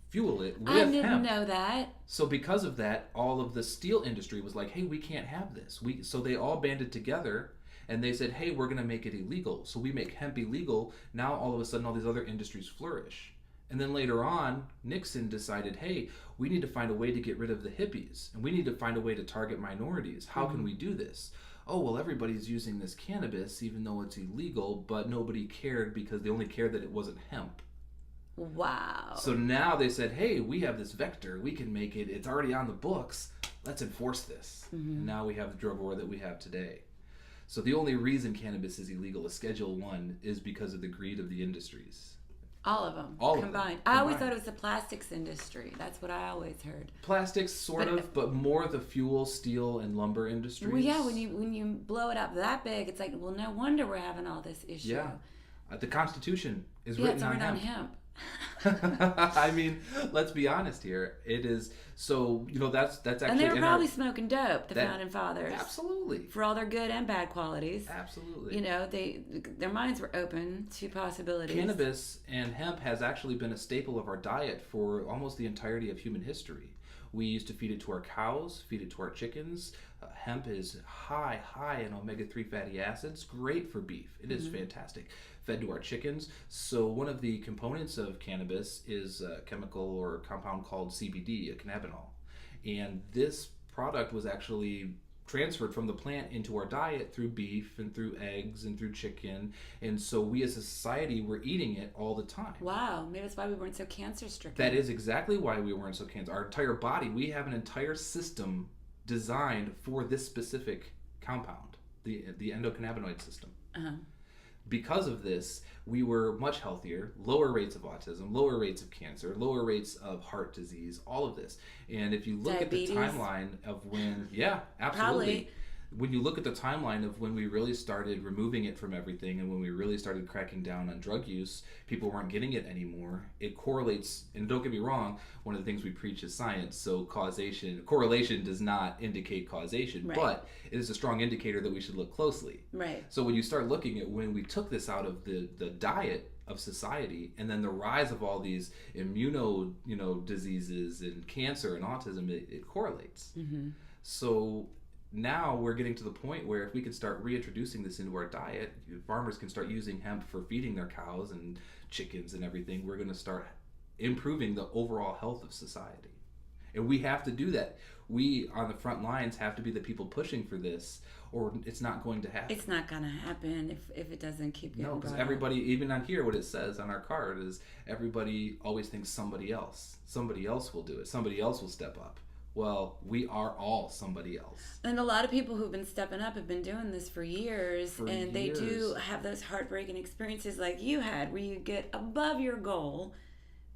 fuel it with hemp. I didn't know that. So because of that, all of the steel industry was like, hey, we can't have this. So they all banded together, and they said, hey, we're going to make it illegal. So we make hemp illegal. Now all of a sudden, all these other industries flourish. And then later on, Nixon decided, hey, we need to find a way to get rid of the hippies, and we need to find a way to target minorities. How can we do this? Oh, well, everybody's using this cannabis, even though it's illegal, but nobody cared because they only cared that it wasn't hemp. Wow. So now they said, hey, we have this vector. We can make it. It's already on the books. Let's enforce this. Mm-hmm. And now we have the drug war that we have today. So the only reason cannabis is illegal as Schedule 1 is because of the greed of the industries. All of them combined. I always thought it was the plastics industry. That's what I always heard. Plastics, but more the fuel, steel, and lumber industries. Well, yeah, when you blow it up that big, it's like, well, no wonder we're having all this issue. Yeah, the Constitution is written on hemp. I mean, let's be honest here. It is so. That's actually. And they were probably smoking dope. The founding fathers, absolutely, for all their good and bad qualities. Absolutely. Their minds were open to possibilities. Cannabis and hemp has actually been a staple of our diet for almost the entirety of human history. We used to feed it to our cows, feed it to our chickens. Hemp is high in omega-3 fatty acids, great for beef. It is fantastic. Fed to our chickens. So one of the components of cannabis is a chemical or compound called CBD, a cannabinol. And this product was actually transferred from the plant into our diet through beef and through eggs and through chicken. And so we as a society were eating it all the time. Wow, maybe that's why we weren't so cancer stricken. That is exactly why we weren't so cancer. Our entire body, we have an entire system designed for this specific compound, the endocannabinoid system. Because of this, we were much healthier, lower rates of autism, lower rates of cancer, lower rates of heart disease, all of this. And if you look Diabetes. at the timeline of when, yeah, absolutely. Probably. When you look at the timeline of when we really started removing it from everything and when we really started cracking down on drug use, people weren't getting it anymore. It correlates, and don't get me wrong, one of the things we preach is science, so correlation does not indicate causation, Right. but it is a strong indicator that we should look closely. Right. So when you start looking at when we took this out of the diet of society, and then the rise of all these diseases and cancer and autism, it correlates. So now we're getting to the point where if we can start reintroducing this into our diet, farmers can start using hemp for feeding their cows and chickens and everything, we're going to start improving the overall health of society. And we have to do that. We, on the front lines, have to be the people pushing for this, or it's not going to happen. It's not going to happen if it doesn't keep getting No, because brought everybody, even on here, what it says on our card is everybody always thinks somebody else will do it. Somebody else will step up. Well, we are all somebody else. And a lot of people who've been stepping up have been doing this for years. They do have those heartbreaking experiences like you had, where you get above your goal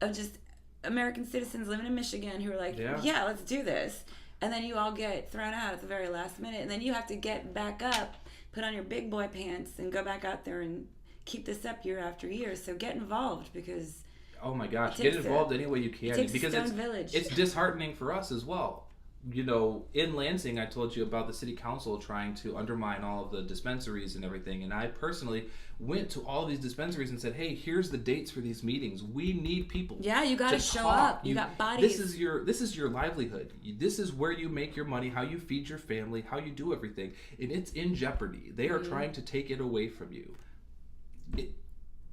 of just American citizens living in Michigan who are like, yeah, let's do this. And then you all get thrown out at the very last minute. And then you have to get back up, put on your big boy pants, and go back out there and keep this up year after year. So get involved, because... Oh my gosh, get involved any way you can. It takes because a stone village. It's disheartening for us as well. In Lansing, I told you about the city council trying to undermine all of the dispensaries and everything. And I personally went to all these dispensaries and said, hey, here's the dates for these meetings. We need people. Yeah, you got to show up. You got bodies. This is your livelihood. This is where you make your money, how you feed your family, how you do everything. And it's in jeopardy. They are trying to take it away from you.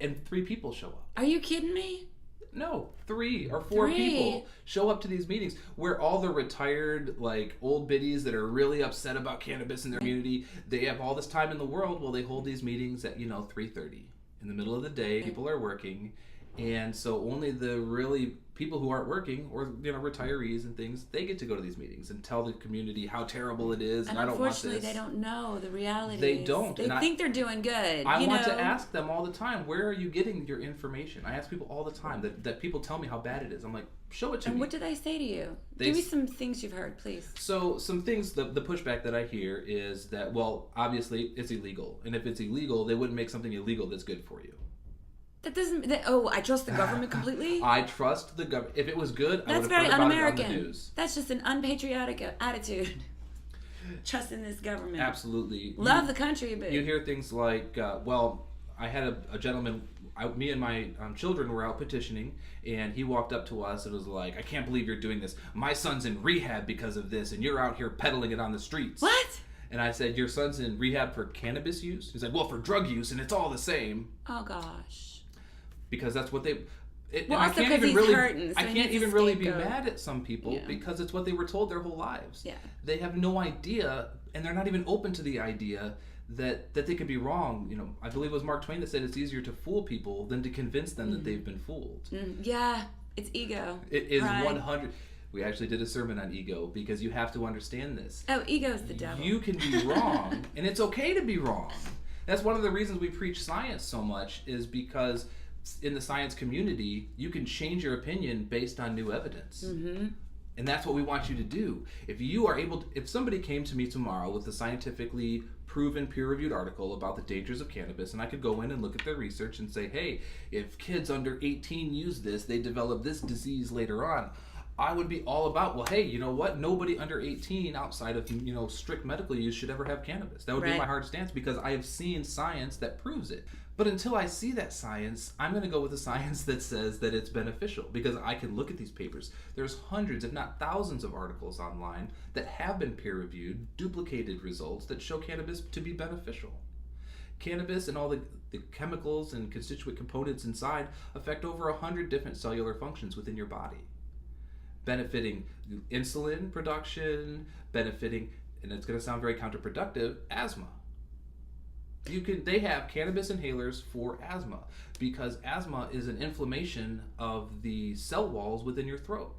And 3 people show up. Are you kidding me? No, 3 or 4 people show up to these meetings where all the retired, like, old biddies that are really upset about cannabis in their community, they have all this time in the world. Well, they hold these meetings at, 3:30 in the middle of the day. People are working. And so only the really people who aren't working, or retirees and things, they get to go to these meetings and tell the community how terrible it is. And I don't want this. Unfortunately, they don't know the reality. They don't. They think they're doing good. I want to ask them all the time, where are you getting your information? I ask people all the time that people tell me how bad it is. I'm like, show it to me. And what do they say to you? Give me some things you've heard, please. So some things, the pushback that I hear is that, well, obviously it's illegal. And if it's illegal, they wouldn't make something illegal that's good for you. That doesn't. I trust the government completely. I trust the government. If it was good, I That's would have very heard about un-American. it on the news. That's just an unpatriotic attitude. Trust in this government. Absolutely. Love the country, but you hear things like, I had a gentleman. Me and my children were out petitioning, and he walked up to us and was like, "I can't believe you're doing this. My son's in rehab because of this, and you're out here peddling it on the streets." What? And I said, "Your son's in rehab for cannabis use?" He's like, "Well, for drug use, and it's all the same." Oh gosh. Because that's what they. I can't even really be mad at some people because it's what they were told their whole lives. Yeah. They have no idea, and they're not even open to the idea that they could be wrong. I believe it was Mark Twain that said it's easier to fool people than to convince them that they've been fooled. Yeah, it's ego. It is 100. We actually did a sermon on ego because you have to understand this. Oh, ego's the devil. You can be wrong, and it's okay to be wrong. That's one of the reasons we preach science so much, is because in the science community, you can change your opinion based on new evidence. And that's what we want you to do. If somebody came to me tomorrow with a scientifically proven, peer-reviewed article about the dangers of cannabis, and I could go in and look at their research and say, hey, if kids under 18 use this, they develop this disease later on, I would be all about, well, hey, you know what? Nobody under 18 outside of, strict medical use should ever have cannabis. That would be my hard stance, because I have seen science that proves it. But until I see that science, I'm going to go with the science that says that it's beneficial, because I can look at these papers. There's hundreds, if not thousands, of articles online that have been peer-reviewed, duplicated results that show cannabis to be beneficial. Cannabis and all the chemicals and constituent components inside affect over 100 different cellular functions within your body, benefiting insulin production, benefiting, and it's going to sound very counterproductive, asthma. They have cannabis inhalers for asthma, because asthma is an inflammation of the cell walls within your throat.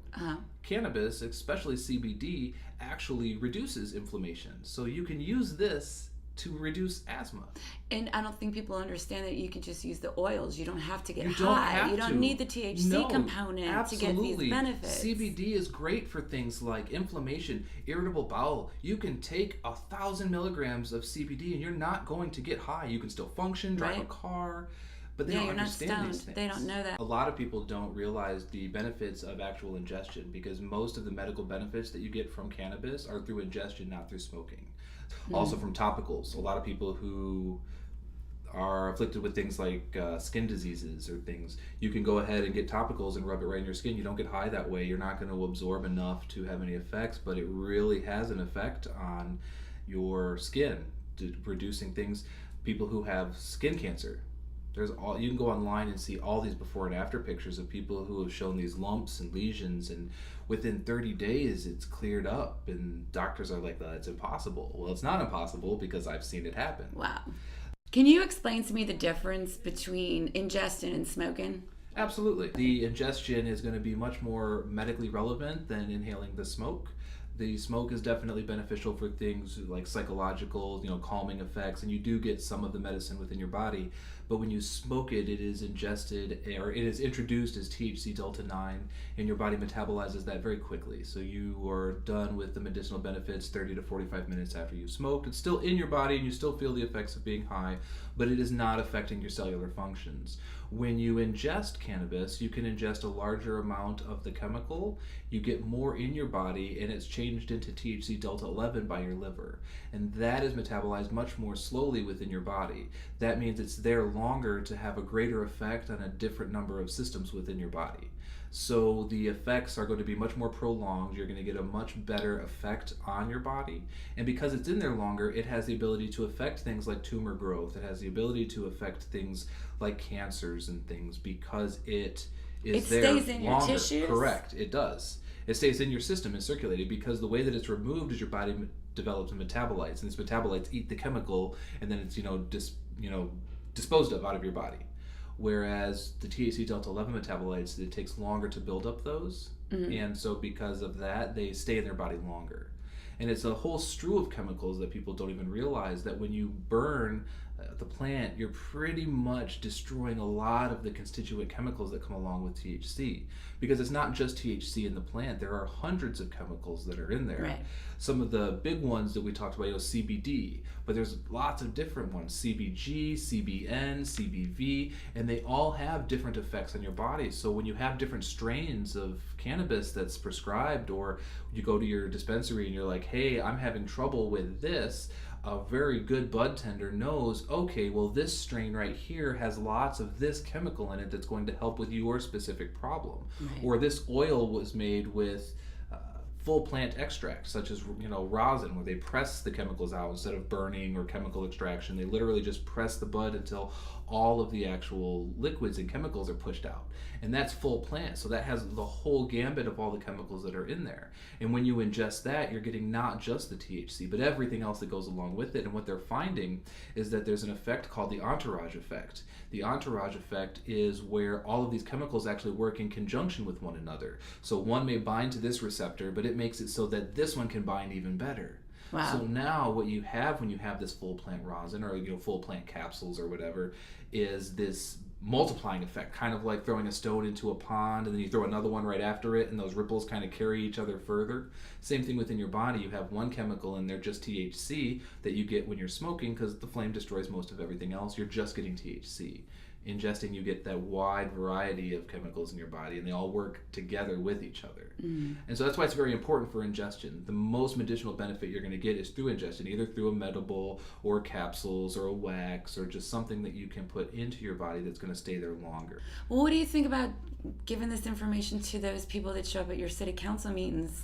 Cannabis, especially CBD, actually reduces inflammation. So you can use this to reduce asthma. And I don't think people understand that you can just use the oils. You don't have to get you high. You don't need the THC component absolutely. to get these benefits. CBD is great for things like inflammation, irritable bowel. You can take 1,000 milligrams of CBD and you're not going to get high. You can still function, drive a car, but they don't understand these things. They don't know that. A lot of people don't realize the benefits of actual ingestion, because most of the medical benefits that you get from cannabis are through ingestion, not through smoking. Also from topicals. A lot of people who are afflicted with things like skin diseases or things, you can go ahead and get topicals and rub it right in your skin. You don't get high that way. You're not going to absorb enough to have any effects, but it really has an effect on your skin, reducing things. People who have skin cancer, you can go online and see all these before and after pictures of people who have shown these lumps and lesions, and within 30 days it's cleared up, and doctors are like, it's impossible. Well, it's not impossible, because I've seen it happen. Wow. Can you explain to me the difference between ingestion and smoking? Absolutely. The ingestion is going to be much more medically relevant than inhaling the smoke. The smoke is definitely beneficial for things like psychological, calming effects, and you do get some of the medicine within your body. But when you smoke it, it is ingested, or it is introduced as THC delta 9, and your body metabolizes that very quickly. So you are done with the medicinal benefits 30 to 45 minutes after you smoked. It's still in your body, and you still feel the effects of being high, but it is not affecting your cellular functions. When you ingest cannabis, you can ingest a larger amount of the chemical. You get more in your body, and it's changed into THC delta 11 by your liver. And that is metabolized much more slowly within your body. That means it's there longer to have a greater effect on a different number of systems within your body. So the effects are going to be much more prolonged. You're going to get a much better effect on your body. And because it's in there longer, it has the ability to affect things like tumor growth. It has the ability to affect things like cancers and things, because it is there longer. It stays in your tissues? Correct, it does. It stays in your system and circulated, because the way that it's removed is your body develops metabolites, and these metabolites eat the chemical, and then it's disposed of out of your body. Whereas the THC delta 11 metabolites, it takes longer to build up those, and so because of that, they stay in their body longer. And it's a whole strew of chemicals that people don't even realize, that when you burn the plant, you're pretty much destroying a lot of the constituent chemicals that come along with THC, because it's not just THC in the plant. There are hundreds of chemicals that are in there. Right. Some of the big ones that we talked about, CBD, but there's lots of different ones, CBG, CBN, CBV, and they all have different effects on your body. So when you have different strains of cannabis that's prescribed, or you go to your dispensary and you're like, hey, I'm having trouble with this, a very good bud tender knows, okay, well, this strain right here has lots of this chemical in it that's going to help with your specific problem. Right. Or this oil was made with full plant extracts, such as rosin, where they press the chemicals out instead of burning or chemical extraction. They literally just press the bud until all of the actual liquids and chemicals are pushed out. And that's full plant, so that has the whole gambit of all the chemicals that are in there. And when you ingest that, you're getting not just the THC, but everything else that goes along with it. And what they're finding is that there's an effect called the entourage effect. The entourage effect is where all of these chemicals actually work in conjunction with one another. So one may bind to this receptor, but it makes it so that this one can bind even better. Wow. So now what you have when you have this full plant rosin, or full plant capsules or whatever, is this multiplying effect, kind of like throwing a stone into a pond and then you throw another one right after it, and those ripples kind of carry each other further. Same thing within your body. You have one chemical in there, just THC, that you get when you're smoking, because the flame destroys most of everything else. You're just getting THC. ingesting, you get that wide variety of chemicals in your body, and they all work together with each other. And so that's why it's very important for ingestion. The most medicinal benefit you're going to get is through ingestion, either through a medible or capsules or a wax or just something that you can put into your body that's going to stay there longer. Well, what do you think about giving this information to those people that show up at your city council meetings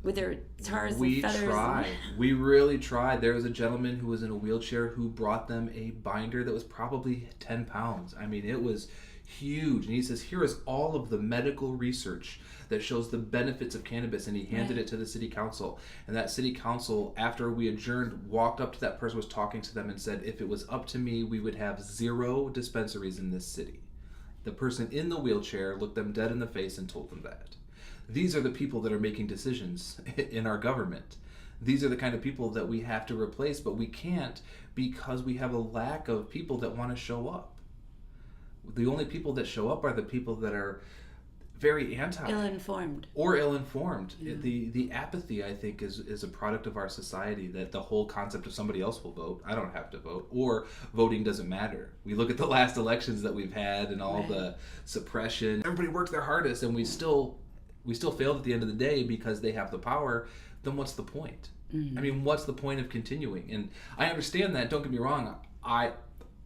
with their tars and feathers? We tried. We really tried. There was a gentleman who was in a wheelchair who brought them a binder that was probably 10 pounds. I mean, it was huge. And he says, here is all of the medical research that shows the benefits of cannabis. And he handed it to the city council. And that city council, after we adjourned, walked up to that person, was talking to them and said, if it was up to me, we would have 0 dispensaries in this city. The person in the wheelchair looked them dead in the face and told them that. These are the people that are making decisions in our government. These are the kind of people that we have to replace, but we can't because we have a lack of people that want to show up. The only people that show up are the people that are very ill-informed. Yeah. The apathy, I think, is a product of our society, that the whole concept of somebody else will vote, I don't have to vote, or voting doesn't matter. We look at the last elections that we've had and all the suppression. Everybody worked their hardest, and we still failed at the end of the day because they have the power. Then what's the point? I mean, what's the point of continuing? And I understand that, don't get me wrong.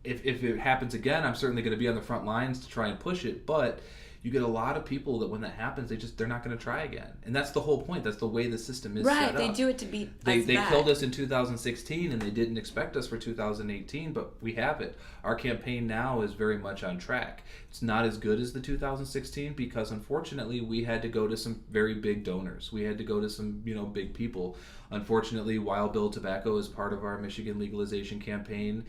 If it happens again, I'm certainly going to be on the front lines to try and push it, but you get a lot of people that when that happens, they're not going to try again. And that's the whole point. That's the way the system is set up. Right, they do it to beat us They back. killed us in 2016, and they didn't expect us for 2018, but we have it. Our campaign now is very much on track. It's not as good as the 2016 because, unfortunately, we had to go to some very big donors. We had to go to some, big people. Unfortunately, Wild Bill Tobacco is part of our Michigan legalization campaign.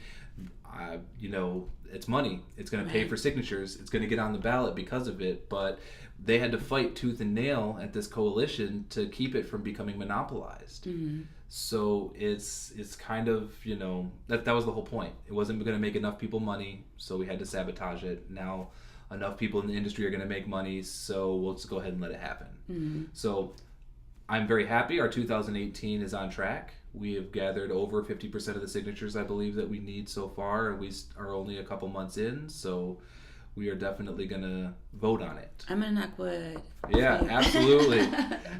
It's money. It's going to pay for signatures. It's going to get on the ballot because of it. But they had to fight tooth and nail at this coalition to keep it from becoming monopolized. So it's kind of, that was the whole point. It wasn't going to make enough people money, so we had to sabotage it. Now enough people in the industry are going to make money, so we'll just go ahead and let it happen. So I'm very happy. Our 2018 is on track. We have gathered over 50% of the signatures, I believe, that we need so far, and we are only a couple months in, so we are definitely going to vote on it. I'm going to knock wood. Yeah, absolutely.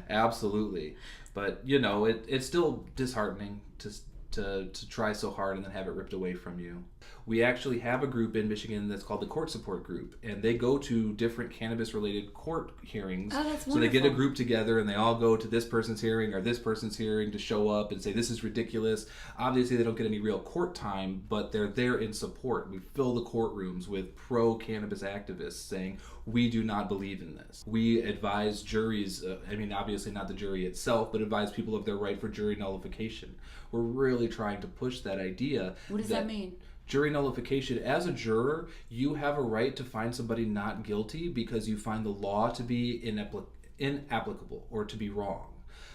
Absolutely. But, it's still disheartening to try so hard and then have it ripped away from you. We actually have a group in Michigan that's called the Court Support Group, and they go to different cannabis-related court hearings. Oh, that's wonderful. So they get a group together, and they all go to this person's hearing or this person's hearing to show up and say, this is ridiculous. Obviously, they don't get any real court time, but they're there in support. We fill the courtrooms with pro-cannabis activists saying, we do not believe in this. We advise juries, obviously not the jury itself, but advise people of their right for jury nullification. We're really trying to push that idea. What does that mean? Jury nullification. As a juror, you have a right to find somebody not guilty because you find the law to be inapplicable or to be wrong.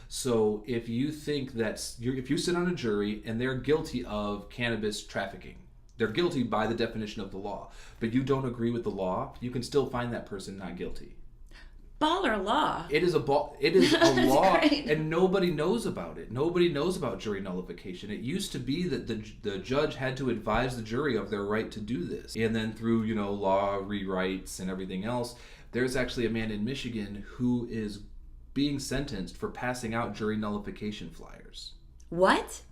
So if you think if you sit on a jury and they're guilty of cannabis trafficking, they're guilty by the definition of the law, but you don't agree with the law, you can still find that person not guilty. Baller law. It is a law, great. and nobody knows about it. Nobody knows about jury nullification. It used to be that the judge had to advise the jury of their right to do this, and then through law rewrites and everything else, there's actually a man in Michigan who is being sentenced for passing out jury nullification flyers. What?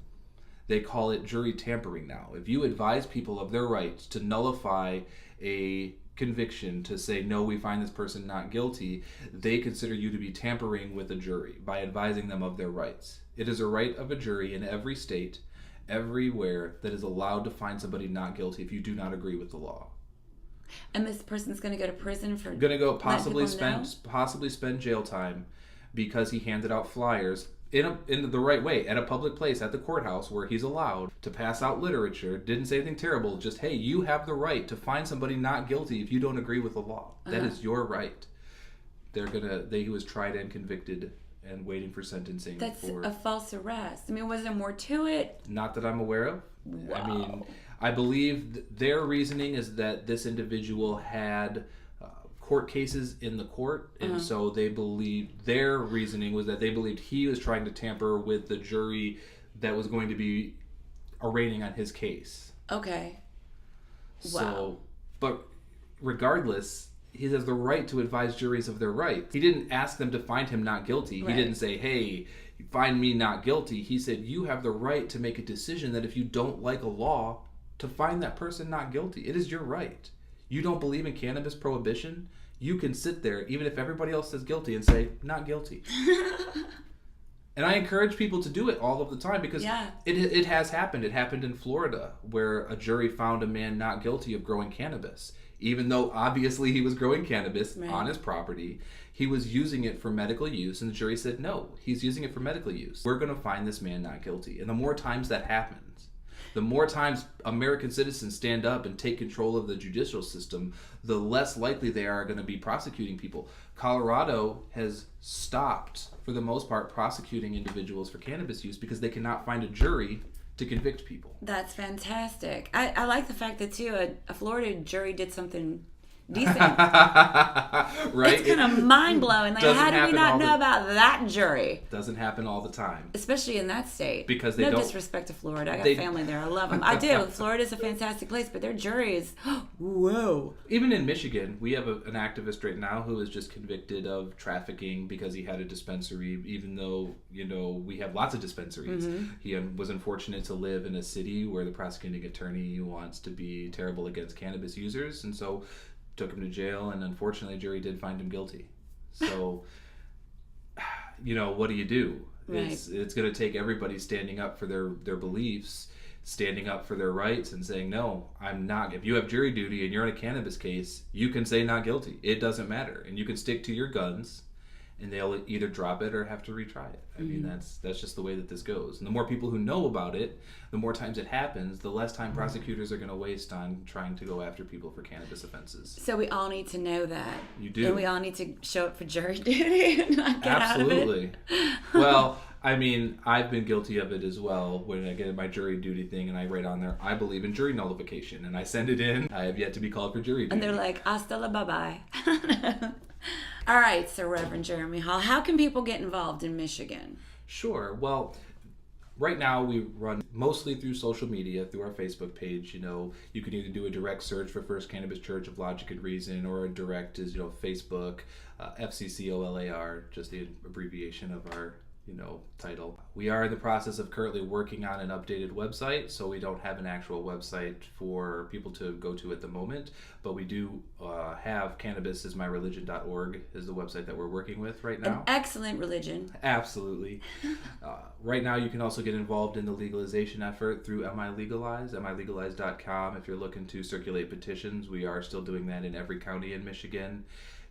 They call it jury tampering now. If you advise people of their rights to nullify a conviction, to say, no, we find this person not guilty, they consider you to be tampering with a jury by advising them of their rights. It is a right of a jury in every state, everywhere, that is allowed to find somebody not guilty if you do not agree with the law. And this person's going to go to prison for possibly spend jail time because he handed out flyers in the right way at a public place at the courthouse where he's allowed to pass out literature. Didn't say anything terrible, just, hey, you have the right to find somebody not guilty if you don't agree with the law. That is your right. He was tried and convicted and waiting for sentencing. That's a false arrest. Was there more to it? Not that I'm aware of. Wow. I believe their reasoning is that this individual had court cases in the court, and so their reasoning was that they believed he was trying to tamper with the jury that was going to be arraigning on his case. Okay. Wow. So, but regardless, he has the right to advise juries of their rights. He didn't ask them to find him not guilty. Right. He didn't say, hey, find me not guilty. He said, you have the right to make a decision that if you don't like a law, to find that person not guilty. It is your right. You don't believe in cannabis prohibition? You can sit there, even if everybody else says guilty, and say, not guilty. And I encourage people to do it all of the time because it has happened. It happened in Florida where a jury found a man not guilty of growing cannabis. Even though obviously he was growing cannabis on his property, he was using it for medical use, and the jury said, no, he's using it for medical use. We're going to find this man not guilty. And the more times that happens, the more times American citizens stand up and take control of the judicial system, the less likely they are going to be prosecuting people. Colorado has stopped, for the most part, prosecuting individuals for cannabis use because they cannot find a jury to convict people. That's fantastic. I like the fact that, too, a Florida jury did something decent. Right? It's kind of mind-blowing. Like, how do we not know about that jury? Doesn't happen all the time. Especially in that state. Because they no don't... disrespect to Florida. I got family there. I love them. I do. Florida's a fantastic place, but their jury is... Whoa. Even in Michigan, we have an activist right now who is just convicted of trafficking because he had a dispensary, even though, we have lots of dispensaries. Mm-hmm. He was unfortunate to live in a city where the prosecuting attorney wants to be terrible against cannabis users, and so took him to jail, and unfortunately, the jury did find him guilty. So, what do you do? Right. It's going to take everybody standing up for their beliefs, standing up for their rights, and saying, no, I'm not. If you have jury duty and you're in a cannabis case, you can say not guilty. It doesn't matter. And you can stick to your guns, and they'll either drop it or have to retry it. I mean, that's just the way that this goes. And the more people who know about it, the more times it happens, the less time prosecutors are going to waste on trying to go after people for cannabis offenses. So we all need to know that. You do. And we all need to show up for jury duty and not get Absolutely. out of it. Well, I mean, I've been guilty of it as well. When I get my jury duty thing and I write on there, I believe in jury nullification, and I send it in. I have yet to be called for jury duty. And they're like, hasta la bye-bye. All right, so Reverend Jeremy Hall, how can people get involved in Michigan? Sure. Well, right now we run mostly through social media, through our Facebook page. You can either do a direct search for First Cannabis Church of Logic and Reason, or a direct is, Facebook, FCCOLAR, just the abbreviation of our title. We are in the process of currently working on an updated website, so we don't have an actual website for people to go to at the moment, but we do have cannabisismyreligion.org is the website that we're working with right now. An excellent religion. Absolutely. Right now you can also get involved in the legalization effort through milegalize.com. If you're looking to circulate petitions, we are still doing that in every county in Michigan.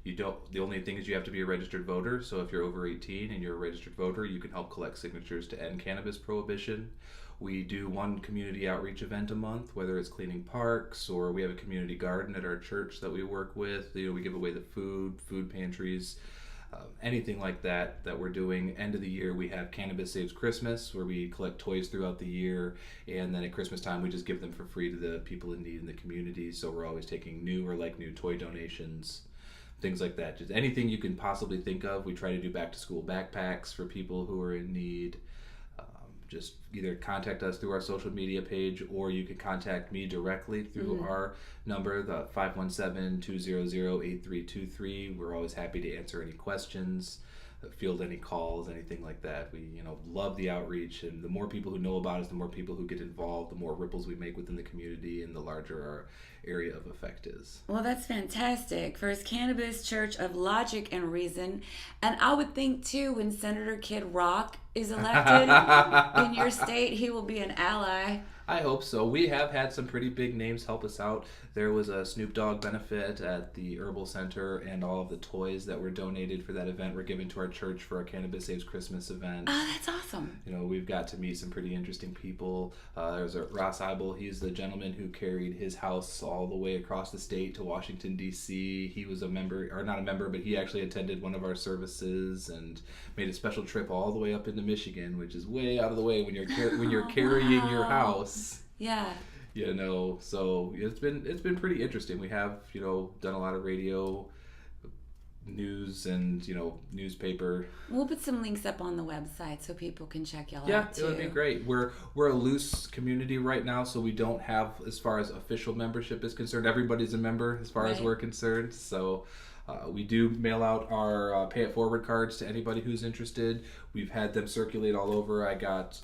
The only thing is you have to be a registered voter. So if you're over 18 and you're a registered voter, you can help collect signatures to end cannabis prohibition. We do one community outreach event a month, whether it's cleaning parks, or we have a community garden at our church that we work with. We give away the food pantries, anything like that we're doing. End of the year, we have Cannabis Saves Christmas, where we collect toys throughout the year, and then at Christmas time, we just give them for free to the people in need in the community. So we're always taking new toy donations. Things like that. Just anything you can possibly think of. We try to do back to school backpacks for people who are in need. Just either contact us through our social media page, or you can contact me directly through our number, the 517-200-8323. We're always happy to answer any questions, field any calls, anything like that. We love the outreach, and the more people who know about us, the more people who get involved, the more ripples we make within the community, and the larger our area of effect is. Well, that's fantastic. First Cannabis Church of Logic and Reason. And I would think too, when Senator Kid Rock is elected in your state, he will be an ally. I hope so. We have had some pretty big names help us out. There was a Snoop Dogg benefit at the Herbal Center, and all of the toys that were donated for that event were given to our church for our Cannabis Saves Christmas event. Oh, that's awesome. We've got to meet some pretty interesting people. There's Ross Eibel. He's the gentleman who carried his house all the way across the state to Washington, D.C. He was a member, or not a member, but he actually attended one of our services and made a special trip all the way up into Michigan, which is way out of the way when you're carrying your house. Yeah. So it's been pretty interesting. We have, done a lot of radio news and, newspaper. We'll put some links up on the website so people can check y'all Yeah, out too. it would be great. We're a loose community right now, so we don't have, as far as official membership is concerned, everybody's a member as far as we're concerned. So we do mail out our pay it forward cards to anybody who's interested. We've had them circulate all over. I got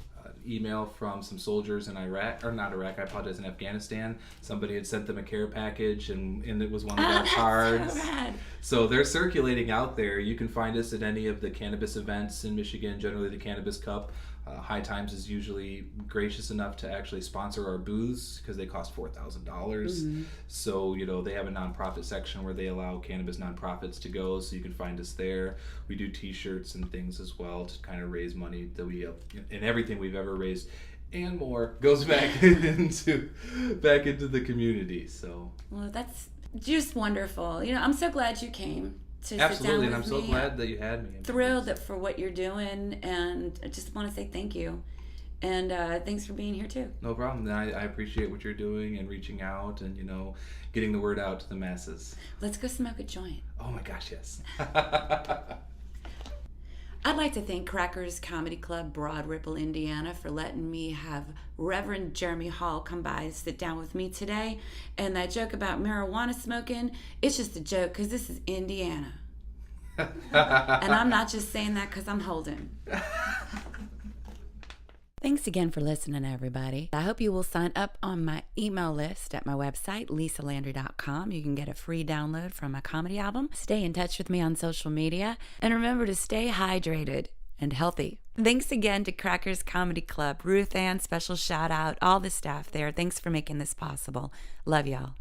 email from some soldiers in Iraq, or not Iraq, I apologize, in Afghanistan. Somebody had sent them a care package, and it was one of our cards. So rad. So they're circulating out there. You can find us at any of the cannabis events in Michigan, generally the Cannabis Cup. High Times is usually gracious enough to actually sponsor our booths because they cost $4,000. Mm-hmm. So, they have a nonprofit section where they allow cannabis nonprofits to go, so you can find us there. We do t-shirts and things as well to kind of raise money that and everything we've ever raised and more goes back into the community. So, well, that's just wonderful. I'm so glad you came. Absolutely, and I'm so glad that you had me. Thrilled for what you're doing, and I just want to say thank you. And thanks for being here too. No problem. I appreciate what you're doing and reaching out and, getting the word out to the masses. Let's go smoke a joint. Oh my gosh, yes. I'd like to thank Crackers Comedy Club, Broad Ripple, Indiana, for letting me have Reverend Jeremy Hall come by and sit down with me today. And that joke about marijuana smoking, it's just a joke because this is Indiana. And I'm not just saying that because I'm holding. Thanks again for listening, everybody. I hope you will sign up on my email list at my website, lisalandry.com. You can get a free download from my comedy album. Stay in touch with me on social media. And remember to stay hydrated and healthy. Thanks again to Crackers Comedy Club. Ruth Ann, special shout out. All the staff there. Thanks for making this possible. Love y'all.